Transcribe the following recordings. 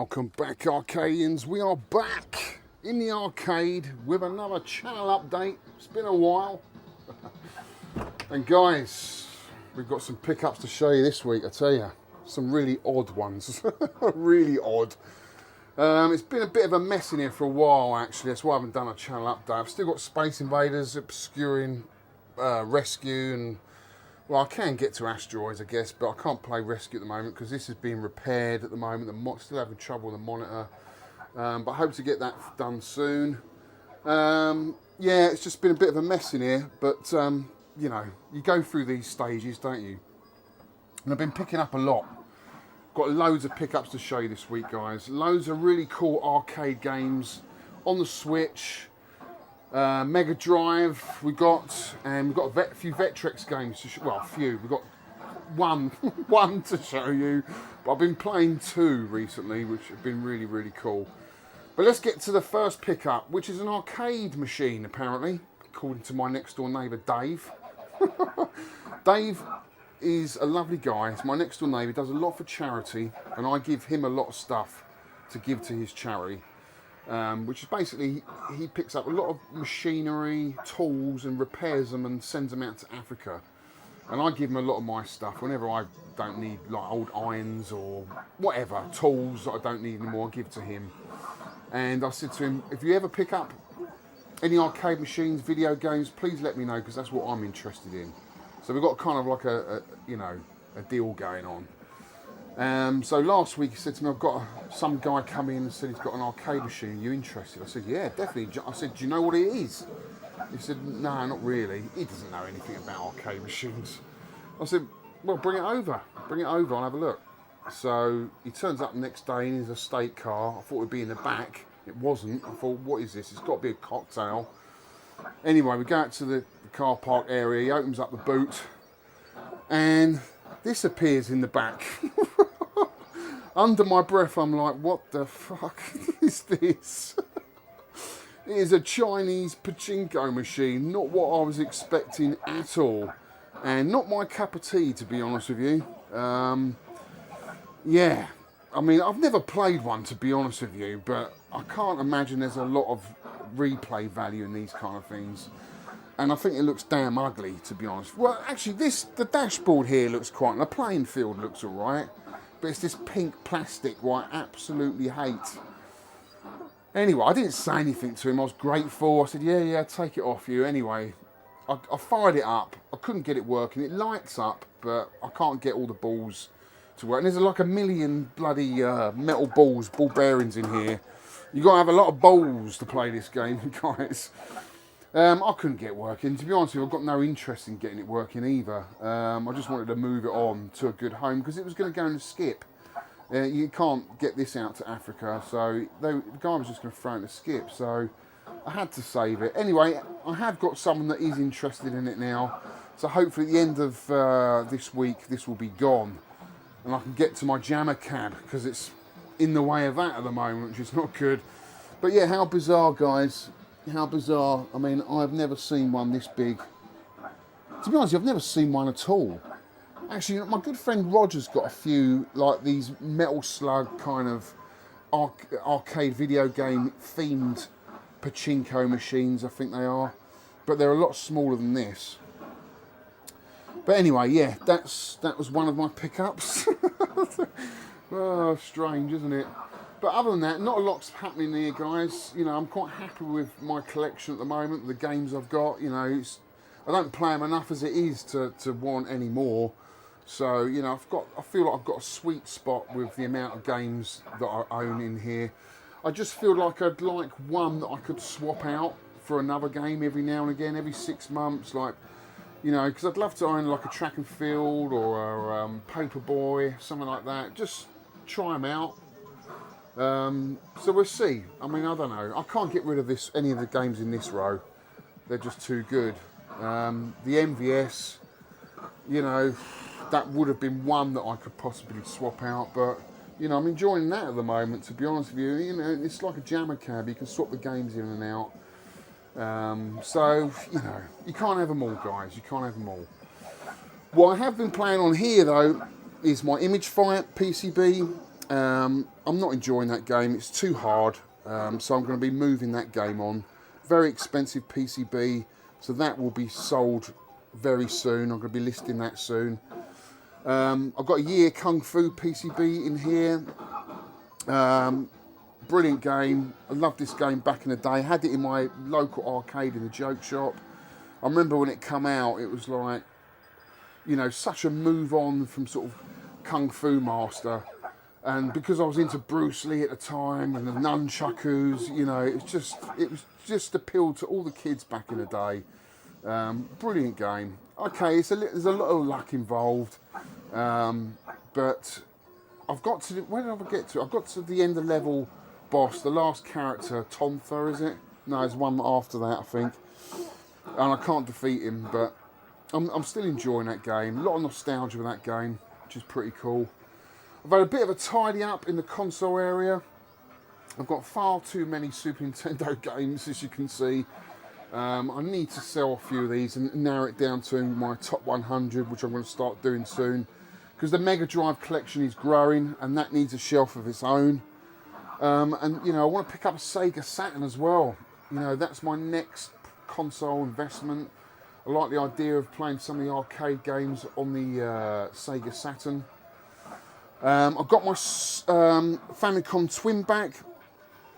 welcome back, Arcadians. We are back in the arcade with another channel update. It's been a while. And guys, we've got some pickups to show you this week, I tell you. Some really odd ones. Really odd. It's been a bit of a mess in here for a while, actually. That's why I haven't done a channel update. I've still got Space Invaders, Obscuring, Rescue, and well, I can get to Asteroids, I guess, but I can't play Rescue at the moment because this is being repaired at the moment. Still having trouble with the monitor, but I hope to get that done soon. Yeah, it's just been a bit of a mess in here, but you know, you go through these stages, don't you? And I've been picking up a lot. Got loads of pickups to show you this week, guys. Loads of really cool arcade games on the Switch. Megadrive we've got a few Vectrex games to show. Well, a few. We've got one to show you, but I've been playing two recently, which have been really, really cool. But let's get to the first pickup, which is an arcade machine, apparently, according to my next door neighbour, Dave. Dave is a lovely guy. He's my next door neighbour. He does a lot for charity, and I give him a lot of stuff to give to his charity. Which is basically, he picks up a lot of machinery, tools, and repairs them and sends them out to Africa. And I give him a lot of my stuff whenever I don't need, like old irons or whatever, tools that I don't need anymore, I give to him. And I said to him, if you ever pick up any arcade machines, video games, please let me know, because that's what I'm interested in. So we've got kind of like a deal going on. So last week he said to me, I've got some guy come in and said he's got an arcade machine. Are you interested? I said, yeah, definitely. I said, do you know what it is? He said, no, not really. He doesn't know anything about arcade machines. I said, well, bring it over. Bring it over, I'll have a look. So he turns up the next day in his estate car. I thought it would be in the back. It wasn't. I thought, what is this? It's got to be a cocktail. Anyway, we go out to the car park area. He opens up the boot and this appears in the back. Under my breath, I'm like, what the fuck is this? It is a Chinese pachinko machine, not what I was expecting at all. And not my cup of tea, to be honest with you. Yeah, I mean, I've never played one, to be honest with you, but I can't imagine there's a lot of replay value in these kind of things. And I think it looks damn ugly, to be honest. Well, actually, the dashboard here looks quite, and the playing field looks all right. But it's this pink plastic, what I absolutely hate. Anyway, I didn't say anything to him. I was grateful. I said, yeah, take it off you. Anyway, I fired it up. I couldn't get it working. It lights up, but I can't get all the balls to work. And there's like a million bloody metal balls, ball bearings in here. You've got to have a lot of balls to play this game, guys. I couldn't get it working. To be honest with you, I've got no interest in getting it working either. I just wanted to move it on to a good home because it was going to go in a skip. You can't get this out to Africa, so the guy was just going to throw it in a skip, so I had to save it. Anyway, I have got someone that is interested in it now, so hopefully at the end of this week, this will be gone. And I can get to my jammer cab because it's in the way of that at the moment, which is not good. But yeah, how bizarre, guys. How bizarre. I mean, I've never seen one this big. To be honest, I've never seen one at all. Actually, my good friend Roger's got a few, like these Metal Slug kind of arcade video game themed pachinko machines, I think they are. But they're a lot smaller than this. But anyway, yeah, that was one of my pickups. Oh, strange, isn't it? But other than that, not a lot's happening here, guys. You know, I'm quite happy with my collection at the moment, the games I've got. You know, I don't play them enough as it is to want any more. So, you know, I feel like I've got a sweet spot with the amount of games that I own in here. I just feel like I'd like one that I could swap out for another game every now and again, every 6 months, like, you know, because I'd love to own like a Track and Field or a Paperboy, something like that. Just try them out. So we'll see. I mean, I don't know. I can't get rid of any of the games in this row. They're just too good. The MVS, you know, that would have been one that I could possibly swap out, but you know, I'm enjoying that at the moment, to be honest with you. You know, it's like a jammer cab. You can swap the games in and out. So, you know, you can't have them all, guys. You can't have them all. What I have been playing on here, though, is my Image Fight PCB. I'm not enjoying that game. It's too hard, so I'm going to be moving that game on. Very expensive PCB, so that will be sold very soon. I'm going to be listing that soon. I've got a Yie Ar Kung Fu PCB in here. Brilliant game. I loved this game back in the day. I had it in my local arcade in the joke shop. I remember when it come out, it was like, you know, such a move on from sort of Kung Fu Master. And because I was into Bruce Lee at the time and the nunchakus, you know, it was just appealed to all the kids back in the day. Brilliant game. Okay, there's a lot of luck involved, but I've got to, where did I get to? I've got to the end of level boss, the last character, Tomtha, is it? No, there's one after that, I think. And I can't defeat him, but I'm still enjoying that game. A lot of nostalgia with that game, which is pretty cool. I've had a bit of a tidy up in the console area. I've got far too many Super Nintendo games, as you can see. I need to sell a few of these and narrow it down to my top 100, which I'm going to start doing soon. Because the Megadrive collection is growing, and that needs a shelf of its own. And, you know, I want to pick up a Sega Saturn as well. You know, that's my next console investment. I like the idea of playing some of the arcade games on the Sega Saturn. I've got my Famicom Twin back.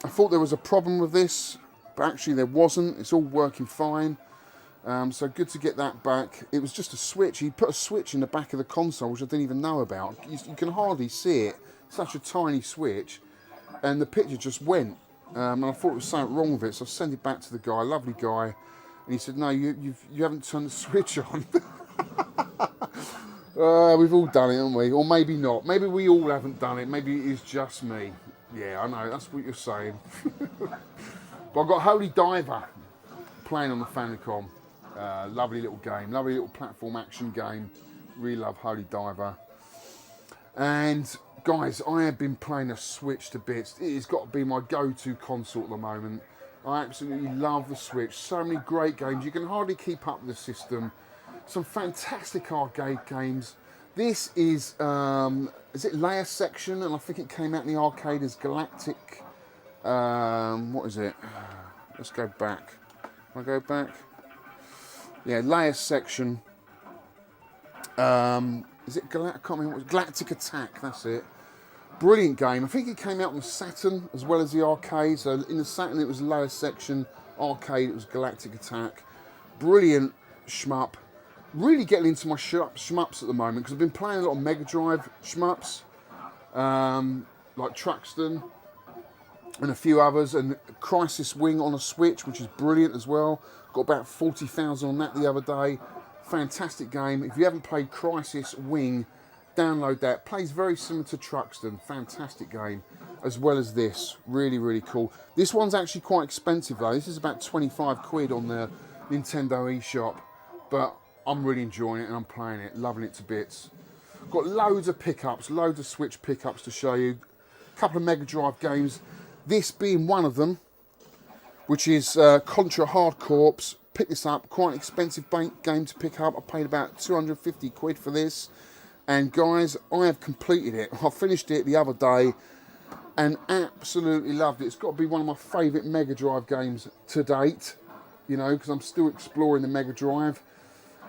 I thought there was a problem with this, but actually there wasn't. It's all working fine. So good to get that back. It was just a switch. He put a switch in the back of the console, which I didn't even know about. You can hardly see it. Such a tiny switch. And the picture just went. And I thought there was something wrong with it. So I sent it back to the guy, lovely guy. And he said, no, you haven't turned the switch on. We've all done it, haven't we? Or maybe not. Maybe we all haven't done it. Maybe it is just me. Yeah, I know. That's what you're saying. But I've got Holy Diver playing on the Famicom. Lovely little game. Lovely little platform action game. Really love Holy Diver. And guys, I have been playing a Switch to bits. It has got to be my go-to console at the moment. I absolutely love the Switch. So many great games. You can hardly keep up with the system. Some fantastic arcade games. This is it Layer Section? And I think it came out in the arcade as Galactic. What is it? Let's go back. Can I go back? Yeah, Layer Section. Is it Galactic? I can't remember. Galactic Attack. That's it. Brilliant game. I think it came out on the Saturn as well as the arcade. So in the Saturn it was Layer Section. Arcade it was Galactic Attack. Brilliant shmup. Really getting into my shmups at the moment because I've been playing a lot of Megadrive shmups, like Truxton and a few others, and Crisis Wing on a Switch, which is brilliant as well. Got about 40,000 on that the other day. Fantastic game. If you haven't played Crisis Wing, download that. Plays very similar to Truxton. Fantastic game, as well as this. Really, really cool. This one's actually quite expensive though. This is about 25 quid on the Nintendo eShop, but I'm really enjoying it and I'm playing it, loving it to bits. Got loads of pickups, loads of Switch pickups to show you. A couple of Mega Drive games, this being one of them, which is Contra Hard Corps. Pick this up, quite an expensive game to pick up. I paid about 250 quid for this. And guys, I have completed it. I finished it the other day and absolutely loved it. It's got to be one of my favourite Mega Drive games to date, you know, because I'm still exploring the Mega Drive.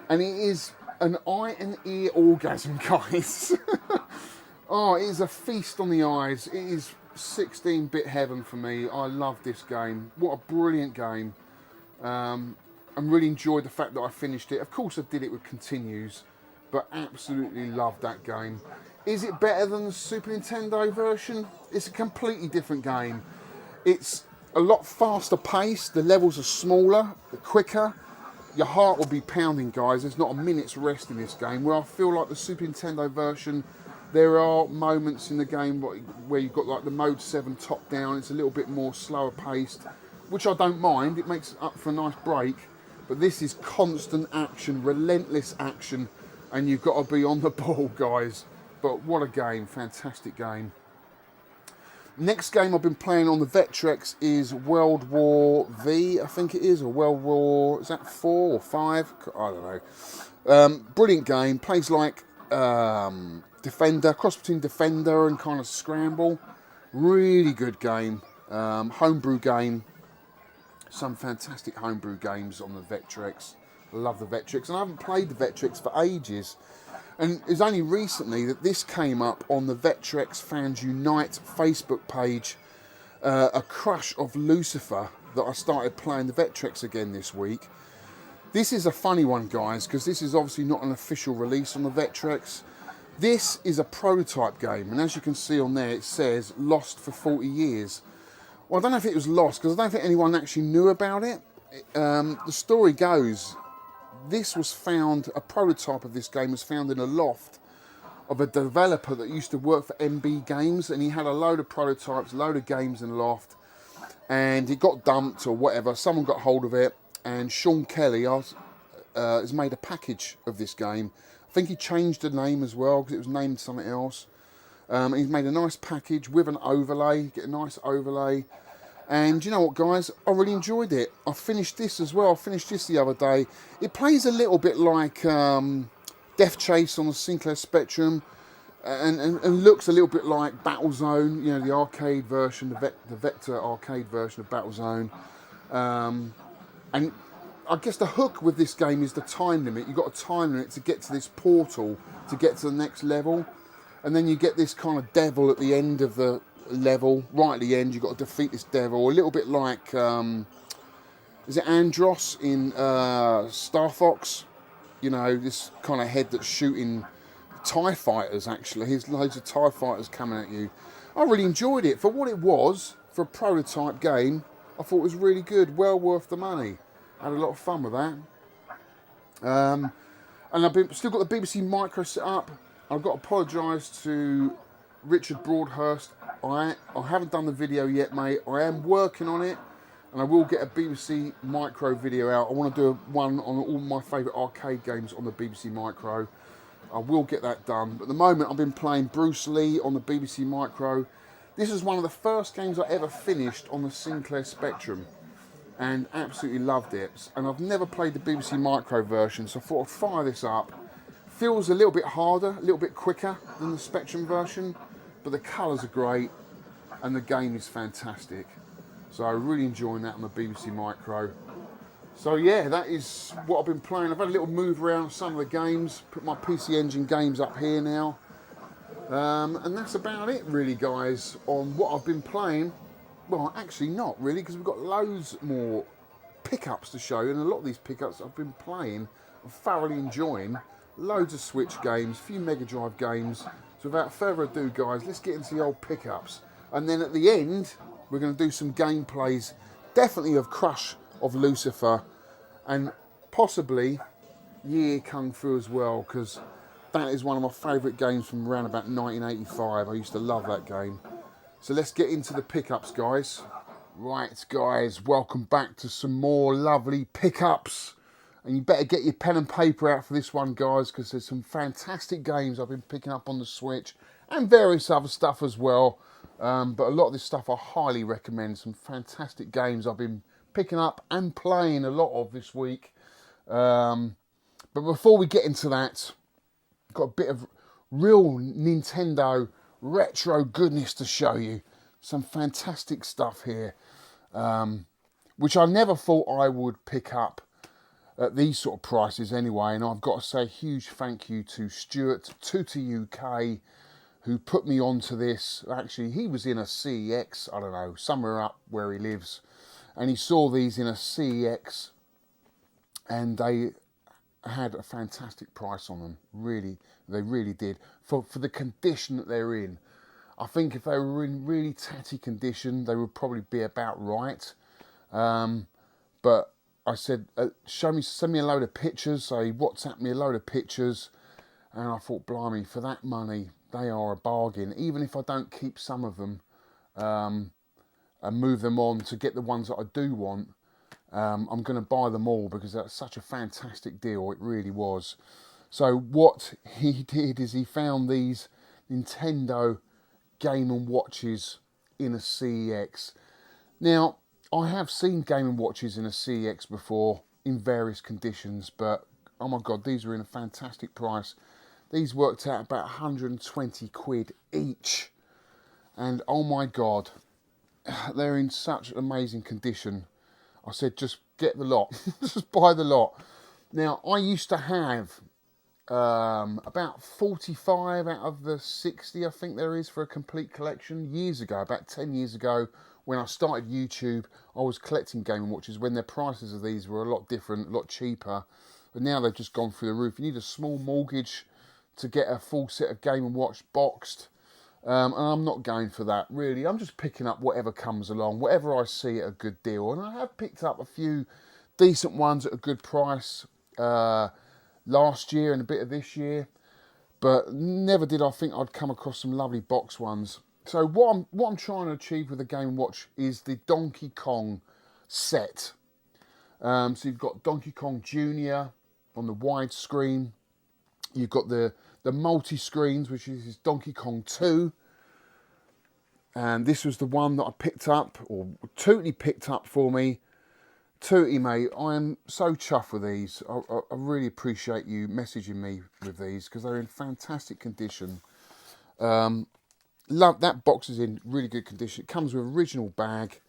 And it is an eye and ear orgasm, guys. Oh, it is a feast on the eyes. It is 16-bit heaven for me. I love this game. What a brilliant game. I really enjoyed the fact that I finished it. Of course I did it with continues, but absolutely loved that game. Is it better than the Super Nintendo version? It's a completely different game. It's a lot faster paced. The levels are smaller, quicker. Your heart will be pounding, guys. There's not a minute's rest in this game. Where I feel like the Super Nintendo version, there are moments in the game where you've got like the Mode 7 top down. It's a little bit more slower paced, which I don't mind. It makes up for a nice break. But this is constant action, relentless action, and you've got to be on the ball, guys. But what a game, fantastic game. Next game I've been playing on the Vectrex is World War V, I think it is, or World War, is that 4 or 5? I don't know. Brilliant game, plays like the Defender, cross between Defender and kind of Scramble. Really good game. Homebrew game. Some fantastic homebrew games on the Vectrex. I love the Vectrex, and I haven't played the Vectrex for ages. And it's only recently that this came up on the Vectrex Fans Unite Facebook page, a Crush of Lucifer, that I started playing the Vectrex again this week. This is a funny one, guys, because this is obviously not an official release on the Vectrex. This is a prototype game, and as you can see on there, it says lost for 40 years. Well, I don't know if it was lost, because I don't think anyone actually knew about it. The story goes, this was found, a prototype of this game was found in a loft of a developer that used to work for MB Games, and he had a load of prototypes, a load of games in the loft, and it got dumped or whatever. Someone got hold of it, and Sean Kelly has made a package of this game. I think he changed the name as well, because it was named something else. He's made a nice package with an overlay, get a nice overlay. And you know what, guys, I really enjoyed it. I finished this as well. I finished this the other day. It plays a little bit like Death Chase on the Sinclair Spectrum, and looks a little bit like Battlezone, you know, the arcade version, the Vector arcade version of Battlezone. And I guess the hook with this game is the time limit. You've got a time limit to get to this portal, to get to the next level. And then you get this kind of devil at the end of the level. Right at the end, you've got to defeat this devil. A little bit like, is it Andros in Star Fox? You know, this kind of head that's shooting TIE fighters, actually. There's loads of TIE fighters coming at you. I really enjoyed it. For what it was, for a prototype game, I thought it was really good. Well worth the money. Had a lot of fun with that. And I've still got the BBC Micro set up. I've got to apologise to Richard Broadhurst. I haven't done the video yet, mate. I am working on it, and I will get a BBC Micro video out. I want to do one on all my favourite arcade games on the BBC Micro. I will get that done. But at the moment, I've been playing Bruce Lee on the BBC Micro. This is one of the first games I ever finished on the Sinclair Spectrum, and absolutely loved it. And I've never played the BBC Micro version, so I thought I'd fire this up. Feels a little bit harder, a little bit quicker than the Spectrum version, but the colours are great and the game is fantastic. So I'm really enjoying that on the BBC Micro. So yeah, that is what I've been playing. I've had a little move around some of the games, put my PC Engine games up here now. And that's about it really, guys, on what I've been playing. Well, actually not really, because we've got loads more pickups to show you, and a lot of these pickups I've been playing, I'm thoroughly enjoying. Loads of Switch games, a few Megadrive games. So without further ado, guys, let's get into the old pickups. And then at the end, we're going to do some gameplays, definitely of Crush of Lucifer, and possibly Yie Ar Kung Fu as well, because that is one of my favourite games from around about 1985. I used to love that game. So let's get into the pickups, guys. Right, guys, welcome back to some more lovely pickups. And you better get your pen and paper out for this one, guys, because there's some fantastic games I've been picking up on the Switch and various other stuff as well. But a lot of this stuff I highly recommend. Some fantastic games I've been picking up and playing a lot of this week. But before we get into that, I've got a bit of real Nintendo retro goodness to show you. Some fantastic stuff here, which I never thought I would pick up at these sort of prices anyway. And I've got to say a huge thank you to Stuart, Tooty Uk, who put me onto this. Actually, he was in a CEX, I don't know, somewhere up where he lives, and he saw these in a CEX, and they had a fantastic price on them. Really, they really did. For the condition that they're in. I think if they were in really tatty condition, they would probably be about right. But I said, send me a load of pictures. So he WhatsApped me a load of pictures, and I thought, blimey, for that money, they are a bargain. Even if I don't keep some of them and move them on to get the ones that I do want, I'm going to buy them all, because that's such a fantastic deal. It really was. So what he did is he found these Nintendo Game & Watches in a CEX. Now, I have seen Game & Watches in a CEX before in various conditions, but oh my god, these are in a fantastic price. These worked out about 120 quid each. And oh my God, they're in such amazing condition. I said, just get the lot, just buy the lot. Now, I used to have about 45 out of the 60, I think there is, for a complete collection. Years ago, about 10 years ago, when I started YouTube, I was collecting Game & Watches when the prices of these were a lot different, a lot cheaper. But now they've just gone through the roof. You need a small mortgage to get a full set of Game & Watch boxed. And I'm not going for that, really. I'm just picking up whatever comes along, whatever I see at a good deal. And I have picked up a few decent ones at a good price last year and a bit of this year. But never did I think I'd come across some lovely box ones. So what I'm trying to achieve with the Game & Watch is the Donkey Kong set. So you've got Donkey Kong Jr. on the wide screen. You've got the multi-screens, which is Donkey Kong 2. And this was the one that I picked up, or Tooty picked up for me. Tooty, mate, I am so chuffed with these. I really appreciate you messaging me with these, because they're in fantastic condition. Love that box is in really good condition. It comes with original bag.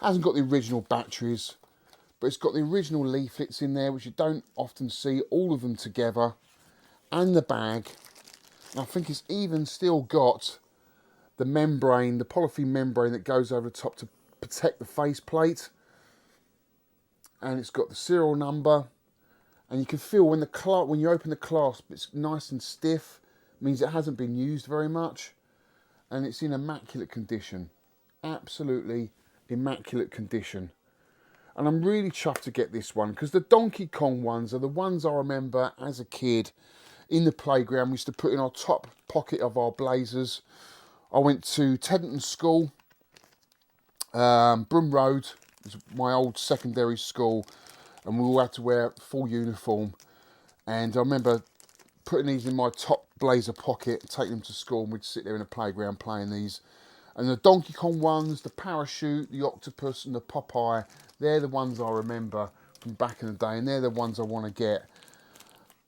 Hasn't got the original batteries, but it's got the original leaflets in there, which you don't often see, all of them together. And the bag. And I think it's even still got the membrane, the polythene membrane that goes over the top to protect the faceplate. And it's got the serial number. And you can feel when you open the clasp, it's nice and stiff. It means it hasn't been used very much. And it's in immaculate condition. Absolutely immaculate condition. And I'm really chuffed to get this one, because the Donkey Kong ones are the ones I remember as a kid in the playground. We used to put in our top pocket of our blazers. I went to Teddington School, Broom Road, was my old secondary school, and we all had to wear full uniform. And I remember putting these in my top blazer pocket, taking them to school, and we'd sit there in the playground playing these. And the Donkey Kong ones, the parachute, the octopus, and the Popeye, they're the ones I remember from back in the day, and they're the ones I want to get.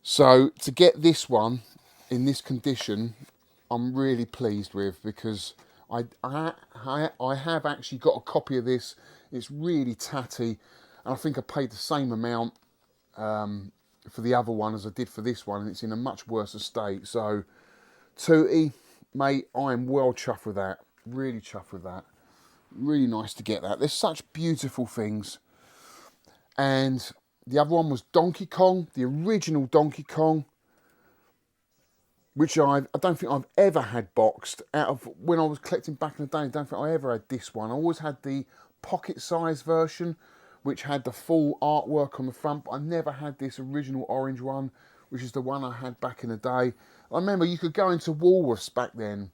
So to get this one in this condition, I'm really pleased with, because I have actually got a copy of this. It's really tatty, and I think I paid the same amount for the other one as I did for this one, and it's in a much worse state. So Tooty, mate, I am well chuffed with that. Really chuffed with that. Really nice to get that. There's such beautiful things. And the other one was Donkey Kong, the original Donkey Kong, which I don't think I've ever had boxed. Out of when I was collecting back in the day, I don't think I ever had this one. I always had the pocket-sized version, which had the full artwork on the front, but I never had this original orange one, which is the one I had back in the day. I remember you could go into Woolworths back then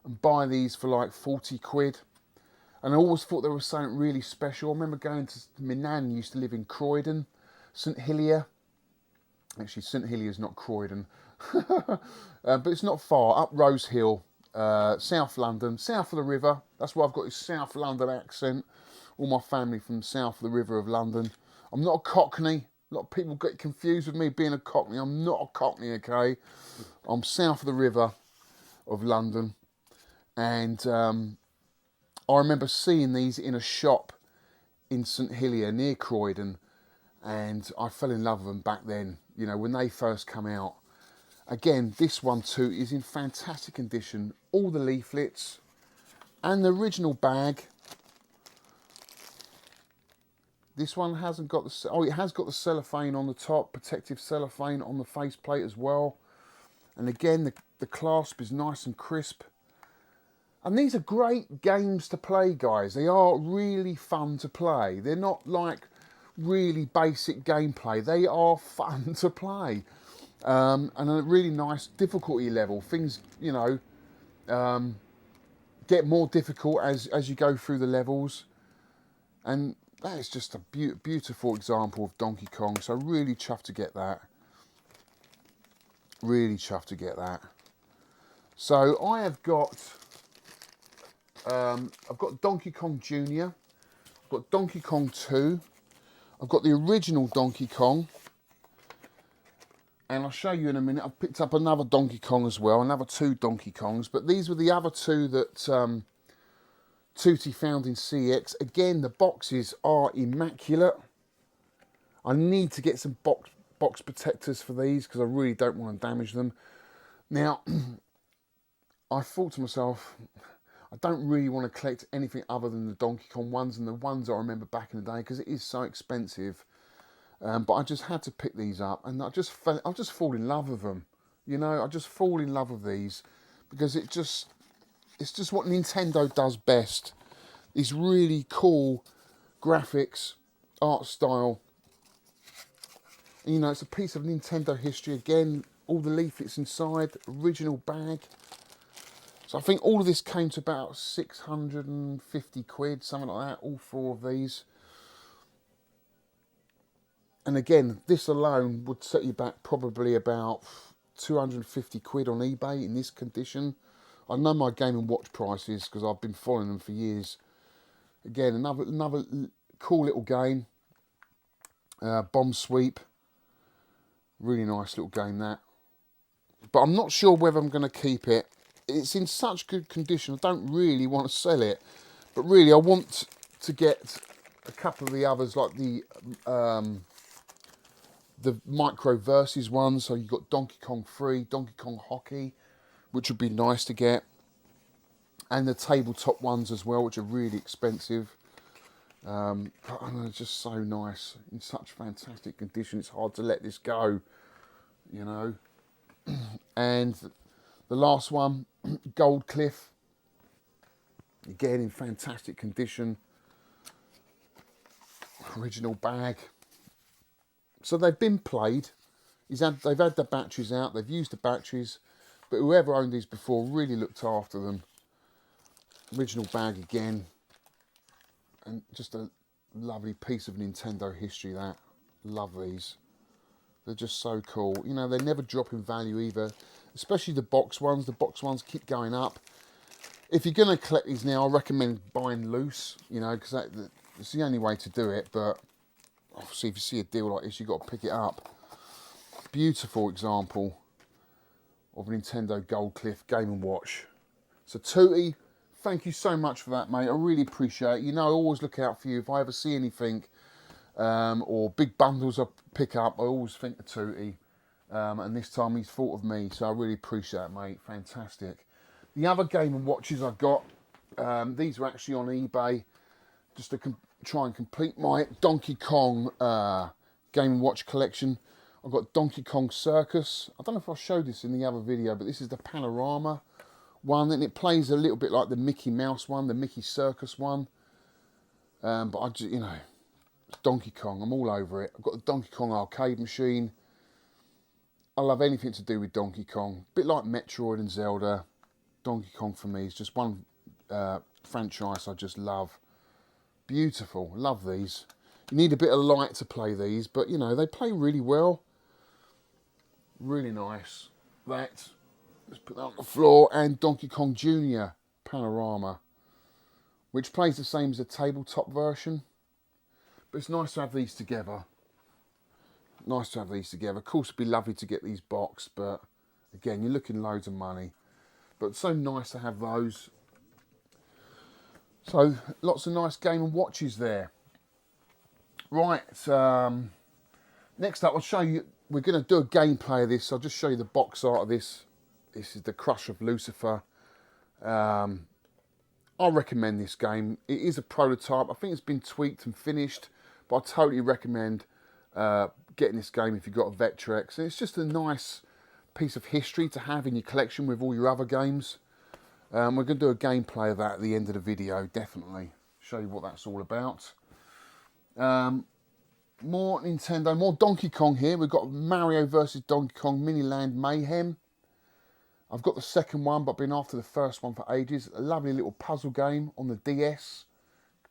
and buy these for like 40 quid. And I always thought there was something really special. I remember going to, my nan used to live in Croydon, St Helier. Actually, St Helier's not Croydon. But it's not far, up Rose Hill, South London, south of the river. That's why I've got this South London accent. All my family from south of the river of London. I'm not a Cockney. A lot of people get confused with me being a Cockney. I'm not a Cockney, okay? I'm south of the river of London. And I remember seeing these in a shop in St Helier near Croydon, and I fell in love with them back then, you know, when they first come out. Again, this one too is in fantastic condition. All the leaflets and the original bag. This one hasn't got the, oh, it has got the cellophane on the top, protective cellophane on the faceplate as well. And again, the clasp is nice and crisp. And these are great games to play, guys. They are really fun to play. They're not like really basic gameplay. They are fun to play. And a really nice difficulty level. Things, you know, get more difficult as you go through the levels. And that is just a beautiful example of Donkey Kong. So really chuffed to get that. Really chuffed to get that. So I have got... I've got Donkey Kong Jr. I've got Donkey Kong 2. I've got the original Donkey Kong. And I'll show you in a minute. I've picked up another Donkey Kong as well, another 2 Donkey Kongs, but these were the other 2 that Tooty found in CX. Again, the boxes are immaculate. I need to get some box protectors for these because I really don't want to damage them. Now, I thought to myself, I don't really want to collect anything other than the Donkey Kong ones and the ones I remember back in the day because it is so expensive. But I just had to pick these up, and I just fall in love with them. You know, I just fall in love with these because it's just what Nintendo does best. These really cool graphics, art style. You know, it's a piece of Nintendo history. Again, all the leaflets inside, original bag. So I think all of this came to about 650 quid, something like that, all 4 of these. And again, this alone would set you back probably about 250 quid on eBay in this condition. I know my Game & Watch prices because I've been following them for years. Again, another cool little game. Bomb Sweep. Really nice little game, that. But I'm not sure whether I'm going to keep it. It's in such good condition, I don't really want to sell it. But really, I want to get a couple of the others, like the Micro Versus ones. So you've got Donkey Kong 3, Donkey Kong Hockey, which would be nice to get. And the tabletop ones as well, which are really expensive. But they're just so nice, in such fantastic condition. It's hard to let this go, you know. And the last one, Gold Cliff. Again, in fantastic condition. Original bag. So they've been played. They've had the batteries out. They've used the batteries. But whoever owned these before really looked after them. Original bag again. And just a lovely piece of Nintendo history, that. Love these. They're just so cool. You know, they never drop in value either. Especially the box ones. The box ones keep going up. If you're going to collect these now, I recommend buying loose. You know, because it's the only way to do it. But obviously, if you see a deal like this, you've got to pick it up. Beautiful example of Nintendo Gold Cliff Game & Watch. So Tooty, thank you so much for that, mate. I really appreciate it. You know, I always look out for you. If I ever see anything or big bundles I pick up, I always think of Tooty. And this time he's thought of me, so I really appreciate it, mate. Fantastic. The other Game & Watches I got, these were actually on eBay, just to try and complete my Donkey Kong Game & Watch collection. I've got Donkey Kong Circus. I don't know if I showed this in the other video, but this is the panorama one, and it plays a little bit like the Mickey Mouse one, the Mickey Circus one. But I just, you know, it's Donkey Kong. I'm all over it. I've got the Donkey Kong arcade machine. I love anything to do with Donkey Kong. A bit like Metroid and Zelda. Donkey Kong for me is just one franchise I just love. Beautiful. Love these. You need a bit of light to play these, but you know, they play really well. Really nice. That. Let's put that on the floor. And Donkey Kong Jr. Panorama, which plays the same as the tabletop version. But it's nice to have these together. Nice to have these together. Of course, it'd be lovely to get these boxed, but again, you're looking loads of money. But it's so nice to have those. So, lots of nice Game & Watches there. Right, next up I'll show you, we're going to do a gameplay of this. I'll just show you the box art of this. This is the Crush of Lucifer. I recommend this game. It is a prototype. I think it's been tweaked and finished, but I totally recommend getting this game if you've got a Vectrex. And it's just a nice piece of history to have in your collection with all your other games. We're going to do a gameplay of that at the end of the video, definitely. Show you what that's all about. More Nintendo, more Donkey Kong here. We've got Mario versus Donkey Kong Mini Land Mayhem. I've got the second one, but been after the first one for ages. A lovely little puzzle game on the DS.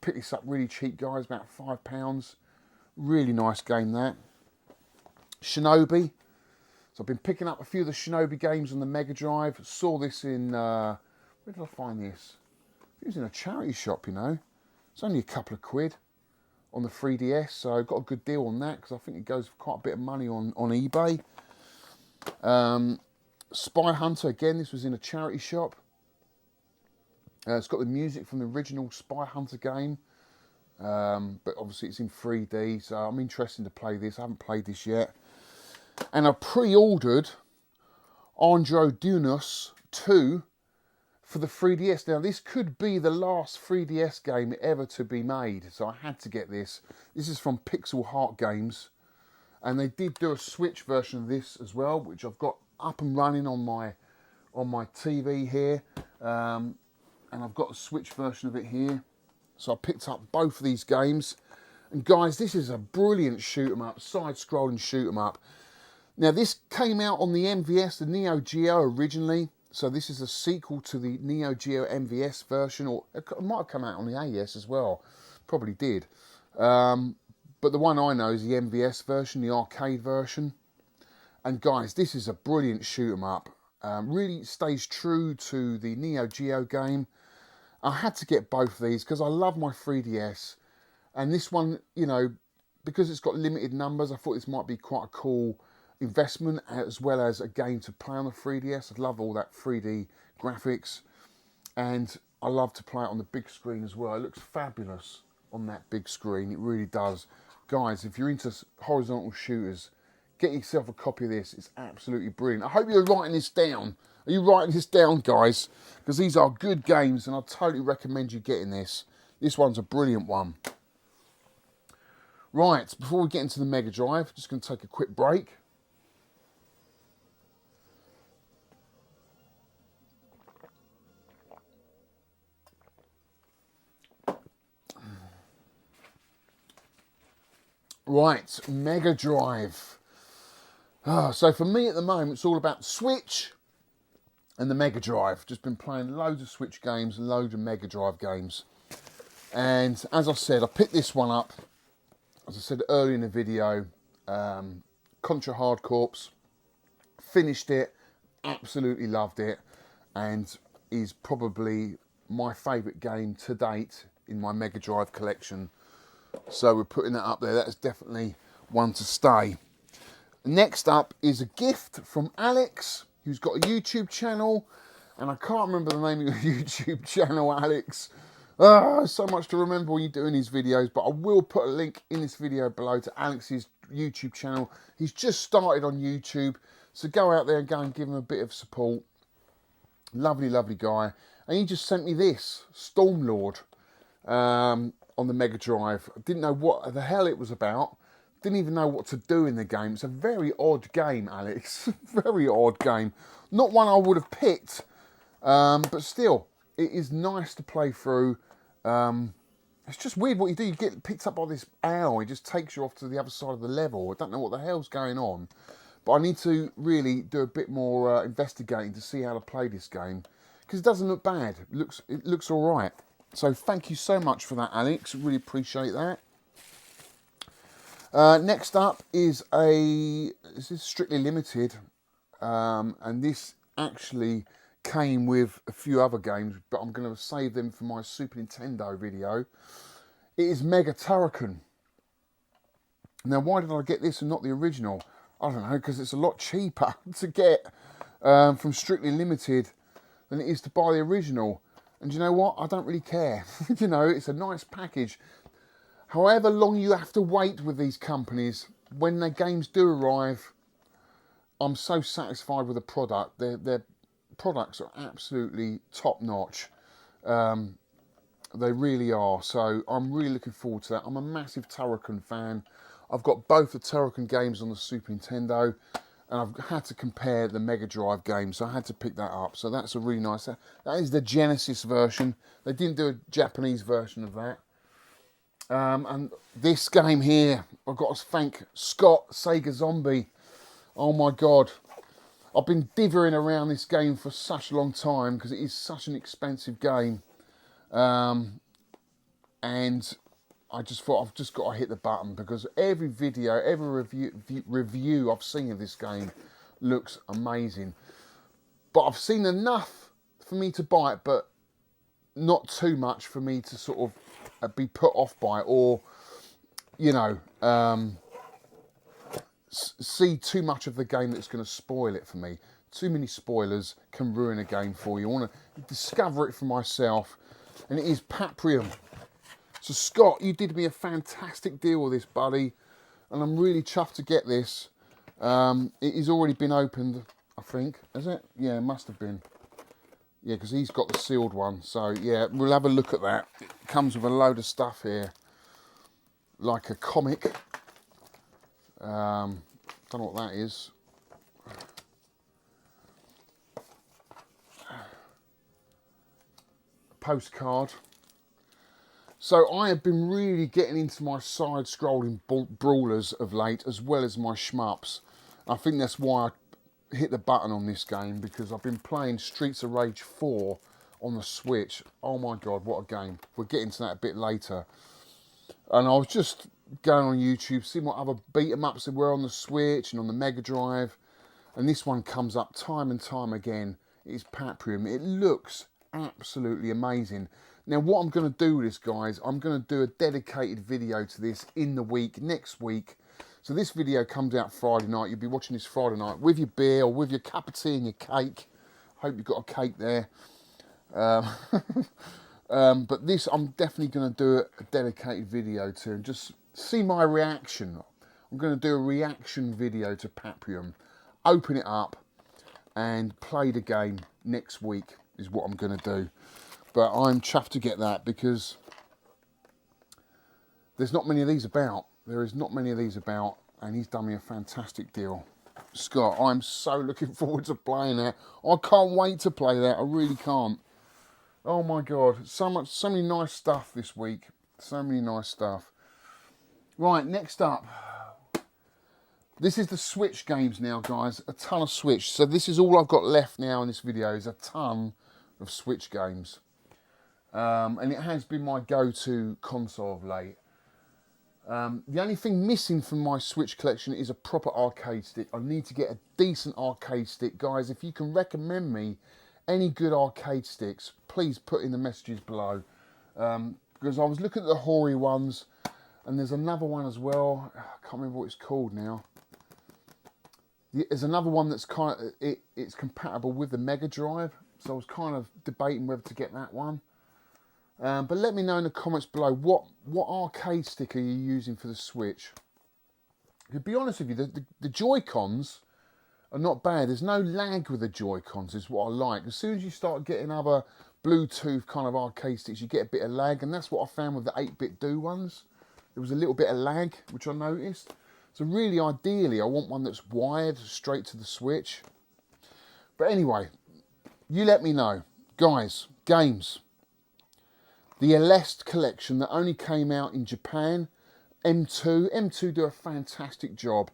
Pick this up really cheap, guys, about £5. Really nice game, that. Shinobi. So I've been picking up a few of the Shinobi games on the Megadrive. Saw this in, where did I find this? It was in a charity shop, you know. It's only a couple of quid on the 3DS, so I got a good deal on that because I think it goes for quite a bit of money on eBay. Spy Hunter, again, this was in a charity shop. It's got the music from the original Spy Hunter game, but obviously it's in 3D, so I'm interested to play this. I haven't played this yet. And I pre-ordered Androdunus 2 for the 3DS. Now, this could be the last 3DS game ever to be made, so I had to get this. This is from Pixel Heart Games, and they did do a Switch version of this as well, which I've got up and running on my TV here, and I've got a Switch version of it here. So I picked up both of these games, and guys, this is a brilliant shoot 'em up, side-scrolling shoot 'em up. Now, this came out on the MVS, the Neo Geo originally, so this is a sequel to the Neo Geo MVS version, or it might have come out on the AES as well, probably did. But the one I know is the MVS version, the arcade version. And guys, this is a brilliant shoot 'em up. Really stays true to the Neo Geo game. I had to get both of these because I love my 3DS. And this one, you know, because it's got limited numbers, I thought this might be quite a cool investment as well as a game to play on the 3DS. I love all that 3D graphics. And I love to play it on the big screen as well. It looks fabulous on that big screen. It really does. Guys, if you're into horizontal shooters, get yourself a copy of this. It's absolutely brilliant. I hope you're writing this down. Are you writing this down, guys? Because these are good games, and I totally recommend you getting this. This one's a brilliant one. Right, before we get into the Mega Drive, just going to take a quick break. Right, Mega Drive. So for me at the moment, it's all about Switch and the Mega Drive. Just been playing loads of Switch games and loads of Mega Drive games. And as I said, I picked this one up, as I said earlier in the video, Contra Hard Corps. Finished it, absolutely loved it, and is probably my favourite game to date in my Mega Drive collection. So we're putting that up there. That is definitely one to stay. Next up is a gift from Alex, who's got a YouTube channel, and I can't remember the name of your YouTube channel, Alex. So much to remember when you're doing these videos, but I will put a link in this video below to Alex's YouTube channel. He's just started on YouTube, so go out there and go and give him a bit of support. Lovely, lovely guy. And he just sent me this, Stormlord, on the Mega Drive. I didn't know what the hell it was about. Didn't even know what to do in the game. It's a very odd game, Alex. Very odd game. Not one I would have picked, but still, it is nice to play through. It's just weird what you do. You get picked up by this owl. It just takes you off to the other side of the level. I don't know what the hell's going on. But I need to really do a bit more investigating to see how to play this game. Because it doesn't look bad. It looks all right. So thank you so much for that, Alex. Really appreciate that. Next up is this is Strictly Limited, and this actually came with a few other games, but I'm going to save them for my Super Nintendo video. It is Mega Turrican. Now, why did I get this and not the original? I don't know, because it's a lot cheaper to get from Strictly Limited than it is to buy the original. And you know what? I don't really care. You know, it's a nice package. However long you have to wait with these companies, when their games do arrive, I'm so satisfied with the product. Their products are absolutely top-notch. They really are. So I'm really looking forward to that. I'm a massive Turrican fan. I've got both the Turrican games on the Super Nintendo, and I've had to compare the Mega Drive games, so I had to pick that up. So that's a really nice... That is the Genesis version. They didn't do a Japanese version of that. And this game here, I've got to thank Scott, Sega Zombie. Oh my God. I've been divvying around this game for such a long time because it is such an expensive game. And I just thought I've just got to hit the button because every video, every review I've seen of this game looks amazing. But I've seen enough for me to buy it, but not too much for me to sort of be put off by it, or, you know, see too much of the game that's going to spoil it for me. Too many spoilers can ruin a game for you. I want to discover it for myself, and it is Paprium. So Scott, you did me a fantastic deal with this, buddy, and I'm really chuffed to get this. It has already been opened, I think, has it? Yeah, it must have been. Yeah, because he's got the sealed one. So yeah, we'll have a look at that. It comes with a load of stuff here, like a comic. Don't know what that is. Postcard. So I have been really getting into my side-scrolling brawlers of late, as well as my shmups. I think that's why I hit the button on this game, because I've been playing Streets of Rage 4 on the Switch. Oh my god, what a game. We'll get into that a bit later. And I was just going on YouTube, seeing what other beat-em-ups there were on the Switch and on the Megadrive. And this one comes up time and time again. It's Paprium. It looks absolutely amazing. Now what I'm going to do with this, guys, I'm going to do a dedicated video to this in the week, next week. So this video comes out Friday night. You'll be watching this Friday night with your beer or with your cup of tea and your cake. Hope you've got a cake there. But this I'm definitely going to do a dedicated video to, and just see my reaction. I'm going to do a reaction video to Paprium. Open it up and play the game next week is what I'm going to do. But I'm chuffed to get that, because there's not many of these about. There is not many of these about, and he's done me a fantastic deal. Scott, I'm so looking forward to playing that. I can't wait to play that. I really can't. Oh my god, so many nice stuff this week. So many nice stuff. Right, next up. This is the Switch games now, guys. A ton of Switch. So this is all I've got left now in this video, is a ton of Switch games. And it has been my go-to console of late. The only thing missing from my Switch collection is a proper arcade stick. I need to get a decent arcade stick. Guys, if you can recommend me any good arcade sticks, please put in the messages below. Because I was looking at the Hori ones, and there's another one as well. I can't remember what it's called now. There's another one that's kind of, it's compatible with the Megadrive. So I was kind of debating whether to get that one. But let me know in the comments below, what arcade stick are you using for the Switch? To be honest with you, the Joy-Cons are not bad. There's no lag with the Joy-Cons, is what I like. As soon as you start getting other Bluetooth kind of arcade sticks, you get a bit of lag, and that's what I found with the 8-bit Do ones. There was a little bit of lag, which I noticed. So really, ideally, I want one that's wired straight to the Switch. But anyway, you let me know. Guys, games. The Aleste collection that only came out in Japan. M2 do a fantastic job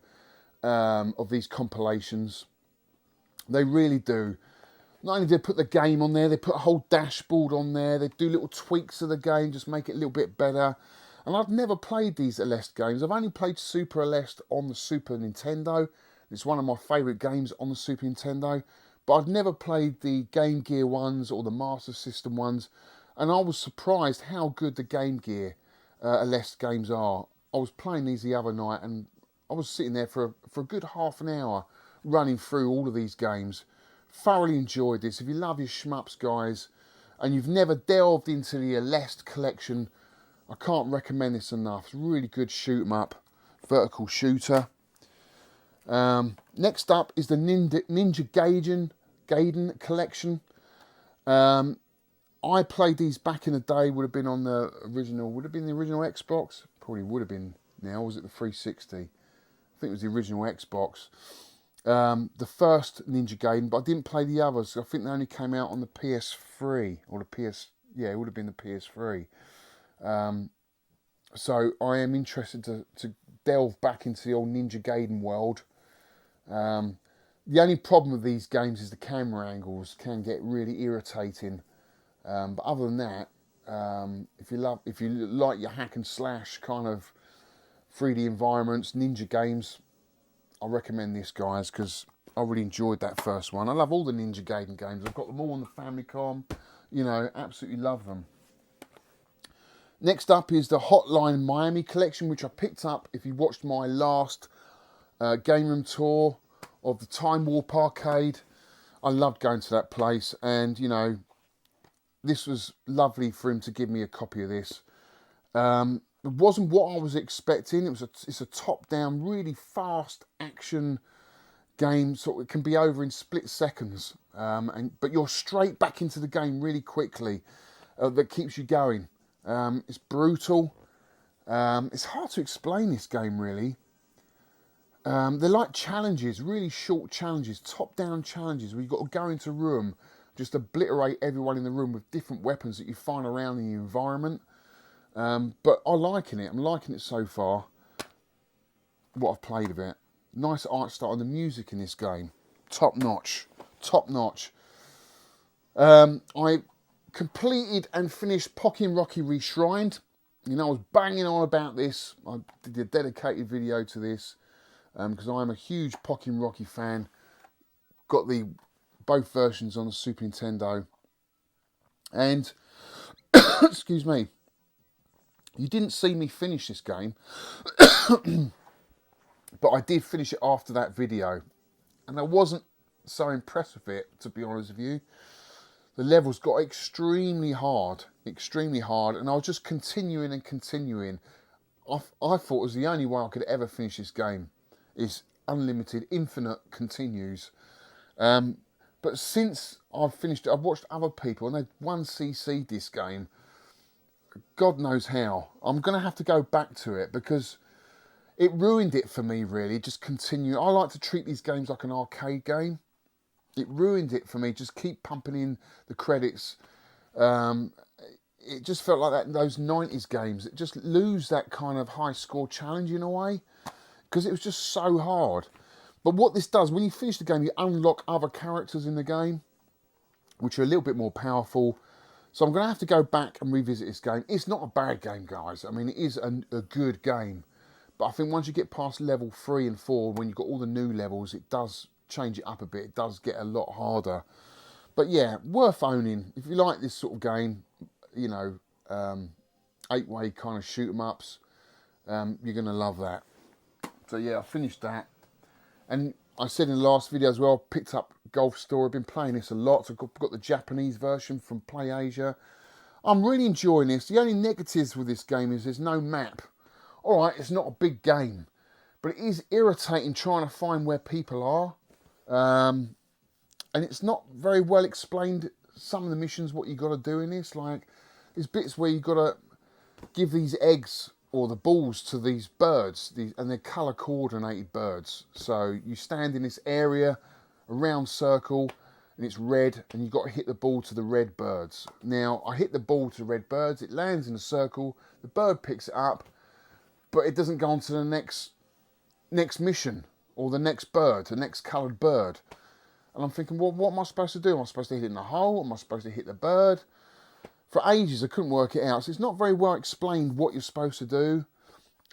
of these compilations. They really do. Not only do they put the game on there, they put a whole dashboard on there. They do little tweaks of the game, just make it a little bit better. And I've never played these Aleste games. I've only played Super Aleste on the Super Nintendo. It's one of my favourite games on the Super Nintendo. But I've never played the Game Gear ones or the Master System ones. And I was surprised how good the Game Gear Aleste games are. I was playing these the other night, and I was sitting there for a good half an hour running through all of these games. Thoroughly enjoyed this. If you love your shmups, guys, and you've never delved into the Aleste collection, I can't recommend this enough. It's a really good shoot 'em up, vertical shooter. Next up is the Ninja Gaiden collection. I played these back in the day. Would have been on the original. Would have been the original Xbox. Probably would have been now. Was it the 360? I think it was the original Xbox. The first Ninja Gaiden, but I didn't play the others. I think they only came out on the PS3 or the PS. Yeah, it would have been the PS3. So I am interested to delve back into the old Ninja Gaiden world. The only problem with these games is the camera angles can get really irritating. But other than that, if you like your hack and slash kind of 3D environments, ninja games, I recommend this, guys, because I really enjoyed that first one. I love all the Ninja Gaiden games. I've got them all on the Famicom. You know, absolutely love them. Next up is the Hotline Miami collection, which I picked up if you watched my last game room tour of the Time Warp Arcade. I loved going to that place, and you know, this was lovely for him to give me a copy of this. It wasn't what I was expecting. It's a top-down, really fast action game, so it can be over in split seconds. But you're straight back into the game really quickly. That keeps you going. It's brutal. It's hard to explain this game really. They're like challenges, really short challenges, top-down challenges where you've got to go into a room, just obliterate everyone in the room with different weapons that you find around in the environment. But I'm liking it. I'm liking it so far. What I've played of it. Nice art style, and the music in this game, top notch, top notch. I completed and finished Pokken Rocky Reshrined. You know, I was banging on about this. I did a dedicated video to this because I'm a huge Pokken Rocky fan. Got both versions on the Super Nintendo, and excuse me. You didn't see me finish this game, but I did finish it after that video. And I wasn't so impressed with it, to be honest with you. The levels got extremely hard, and I was just continuing and continuing. I thought it was the only way I could ever finish this game, is unlimited, infinite continues. But since I've finished it, I've watched other people, and they've 1cc this game. God knows how. I'm going to have to go back to it because it ruined it for me, really. Just continue. I like to treat these games like an arcade game. It ruined it for me. Just keep pumping in the credits. It just felt like that in those 90s games. It just lose that kind of high score challenge in a way because it was just so hard. But what this does, when you finish the game, you unlock other characters in the game, which are a little bit more powerful. So I'm going to have to go back and revisit this game. It's not a bad game, guys. I mean, it is a good game. But I think once you get past level 3 and 4, when you've got all the new levels, it does change it up a bit. It does get a lot harder. But yeah, worth owning. If you like this sort of game, you know, 8-way kind of shoot 'em ups, you're going to love that. So yeah, I finished that. And I said in the last video as well, picked up Golf Story. I've been playing this a lot. So I've got the Japanese version from Play Asia. I'm really enjoying this. The only negatives with this game is there's no map. All right, it's not a big game, but it is irritating trying to find where people are. And it's not very well explained, some of the missions, what you got to do in this. Like, there's bits where you got to give these eggs or the balls to these birds, and they're colour coordinated birds. So you stand in this area, a round circle, and it's red, and you've got to hit the ball to the red birds. Now, I hit the ball to the red birds, it lands in a circle, the bird picks it up, but it doesn't go on to the next mission, or the next bird, the next coloured bird. And I'm thinking, well, what am I supposed to do? Am I supposed to hit it in the hole? Am I supposed to hit the bird? For ages, I couldn't work it out. So it's not very well explained what you're supposed to do.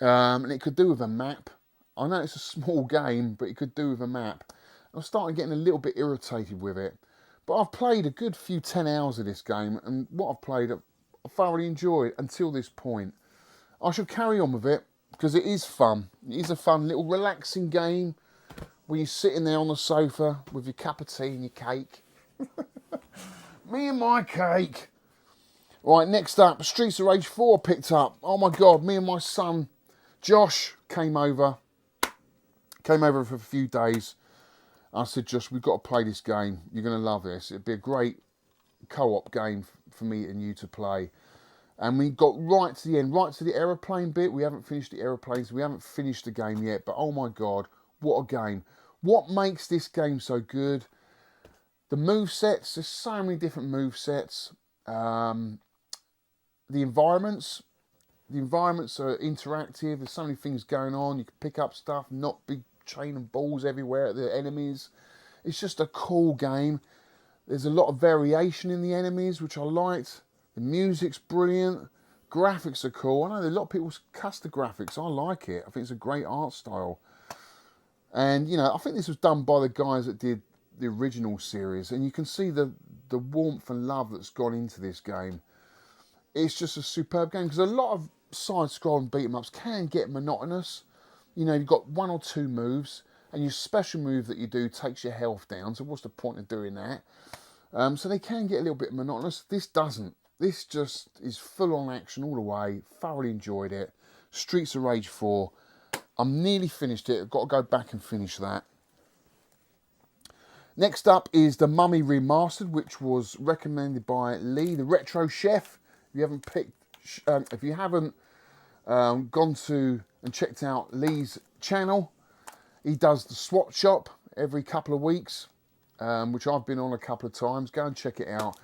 And it could do with a map. I know it's a small game, but it could do with a map. I was starting getting a little bit irritated with it. But I've played a good few 10 hours of this game, and what I've played, I thoroughly enjoyed until this point. I should carry on with it, because it is fun. It is a fun little relaxing game where you're sitting there on the sofa with your cup of tea and your cake. Me and my cake. Right, next up, Streets of Rage 4 picked up. Oh my God, me and my son, Josh, came over for a few days. I said, Josh, we've got to play this game. You're going to love this. It'd be a great co-op game for me and you to play. And we got right to the end, right to the aeroplane bit. We haven't finished the aeroplanes. We haven't finished the game yet. But oh my God, what a game. What makes this game so good? The movesets. There's so many different movesets. The environments are interactive. There's so many things going on. You can pick up stuff, not big chain and balls everywhere at the enemies. It's just a cool game. There's a lot of variation in the enemies, which I liked. The music's brilliant. Graphics are cool. I know a lot of people cuss the graphics. I like it. I think it's a great art style. And, you know, I think this was done by the guys that did the original series. And you can see the warmth and love that's gone into this game. It's just a superb game, because a lot of side-scrolling beat-em-ups can get monotonous. you know, you've got 1 or 2 moves, and your special move that you do takes your health down. So what's the point of doing that? So they can get a little bit monotonous. This doesn't. This just is full on action all the way. Thoroughly enjoyed it. Streets of Rage 4. I'm nearly finished it. I've got to go back and finish that. Next up is The Mummy Remastered, which was recommended by Lee, the retro chef. If you haven't gone to and checked out Lee's channel, he does the swap shop every couple of weeks, which I've been on a couple of times. Go and check it out.